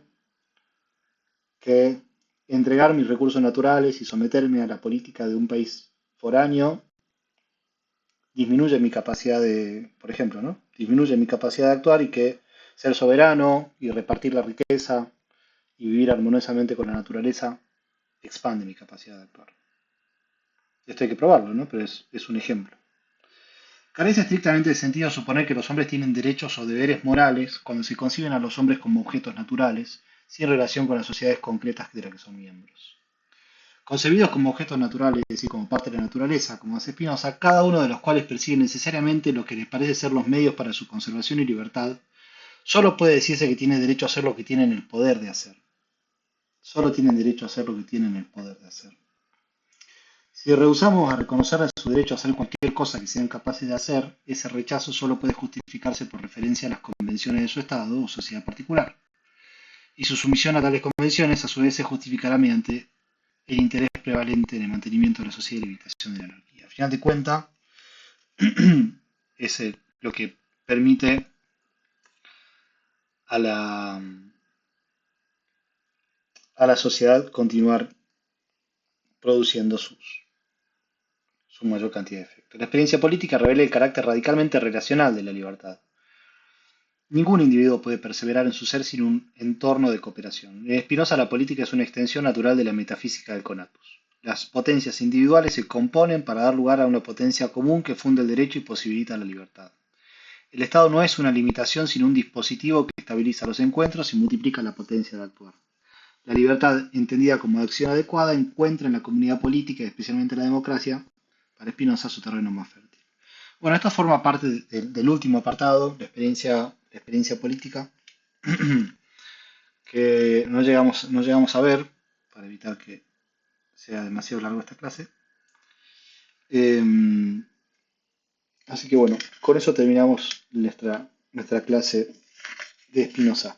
que entregar mis recursos naturales y someterme a la política de un país foráneo disminuye mi capacidad de, por ejemplo, ¿no? Disminuye mi capacidad de actuar y que ser soberano y repartir la riqueza y vivir armoniosamente con la naturaleza expande mi capacidad de actuar. Esto hay que probarlo, ¿no? Pero es un ejemplo. Carece estrictamente de sentido suponer que los hombres tienen derechos o deberes morales cuando se conciben a los hombres como objetos naturales, sin relación con las sociedades concretas de las que son miembros. Concebidos como objetos naturales, es decir, como parte de la naturaleza, como hace Spinoza, cada uno de los cuales persigue necesariamente lo que les parece ser los medios para su conservación y libertad, solo puede decirse que tiene derecho a hacer lo que tienen el poder de hacer. Solo tienen derecho a hacer lo que tienen el poder de hacer. Si rehusamos a reconocerles su derecho a hacer cualquier cosa que sean capaces de hacer, ese rechazo solo puede justificarse por referencia a las convenciones de su Estado o sociedad particular. Y su sumisión a tales convenciones a su vez se justificará mediante el interés prevalente en el mantenimiento de la sociedad y la evitación de la anarquía. Al final de cuentas, es lo que permite a la sociedad continuar produciendo su mayor cantidad de efectos. La experiencia política revela el carácter radicalmente relacional de la libertad. Ningún individuo puede perseverar en su ser sin un entorno de cooperación. En Spinoza, la política es una extensión natural de la metafísica del conatus. Las potencias individuales se componen para dar lugar a una potencia común que funde el derecho y posibilita la libertad. El Estado no es una limitación, sino un dispositivo que estabiliza los encuentros y multiplica la potencia de actuar. La libertad, entendida como acción adecuada, encuentra en la comunidad política, especialmente en la democracia, para Spinoza, su terreno más fértil. Bueno, esto forma parte del último apartado, la experiencia política, que no llegamos a ver, para evitar que sea demasiado largo esta clase. Eh, Así que bueno, con eso terminamos nuestra clase de Spinoza.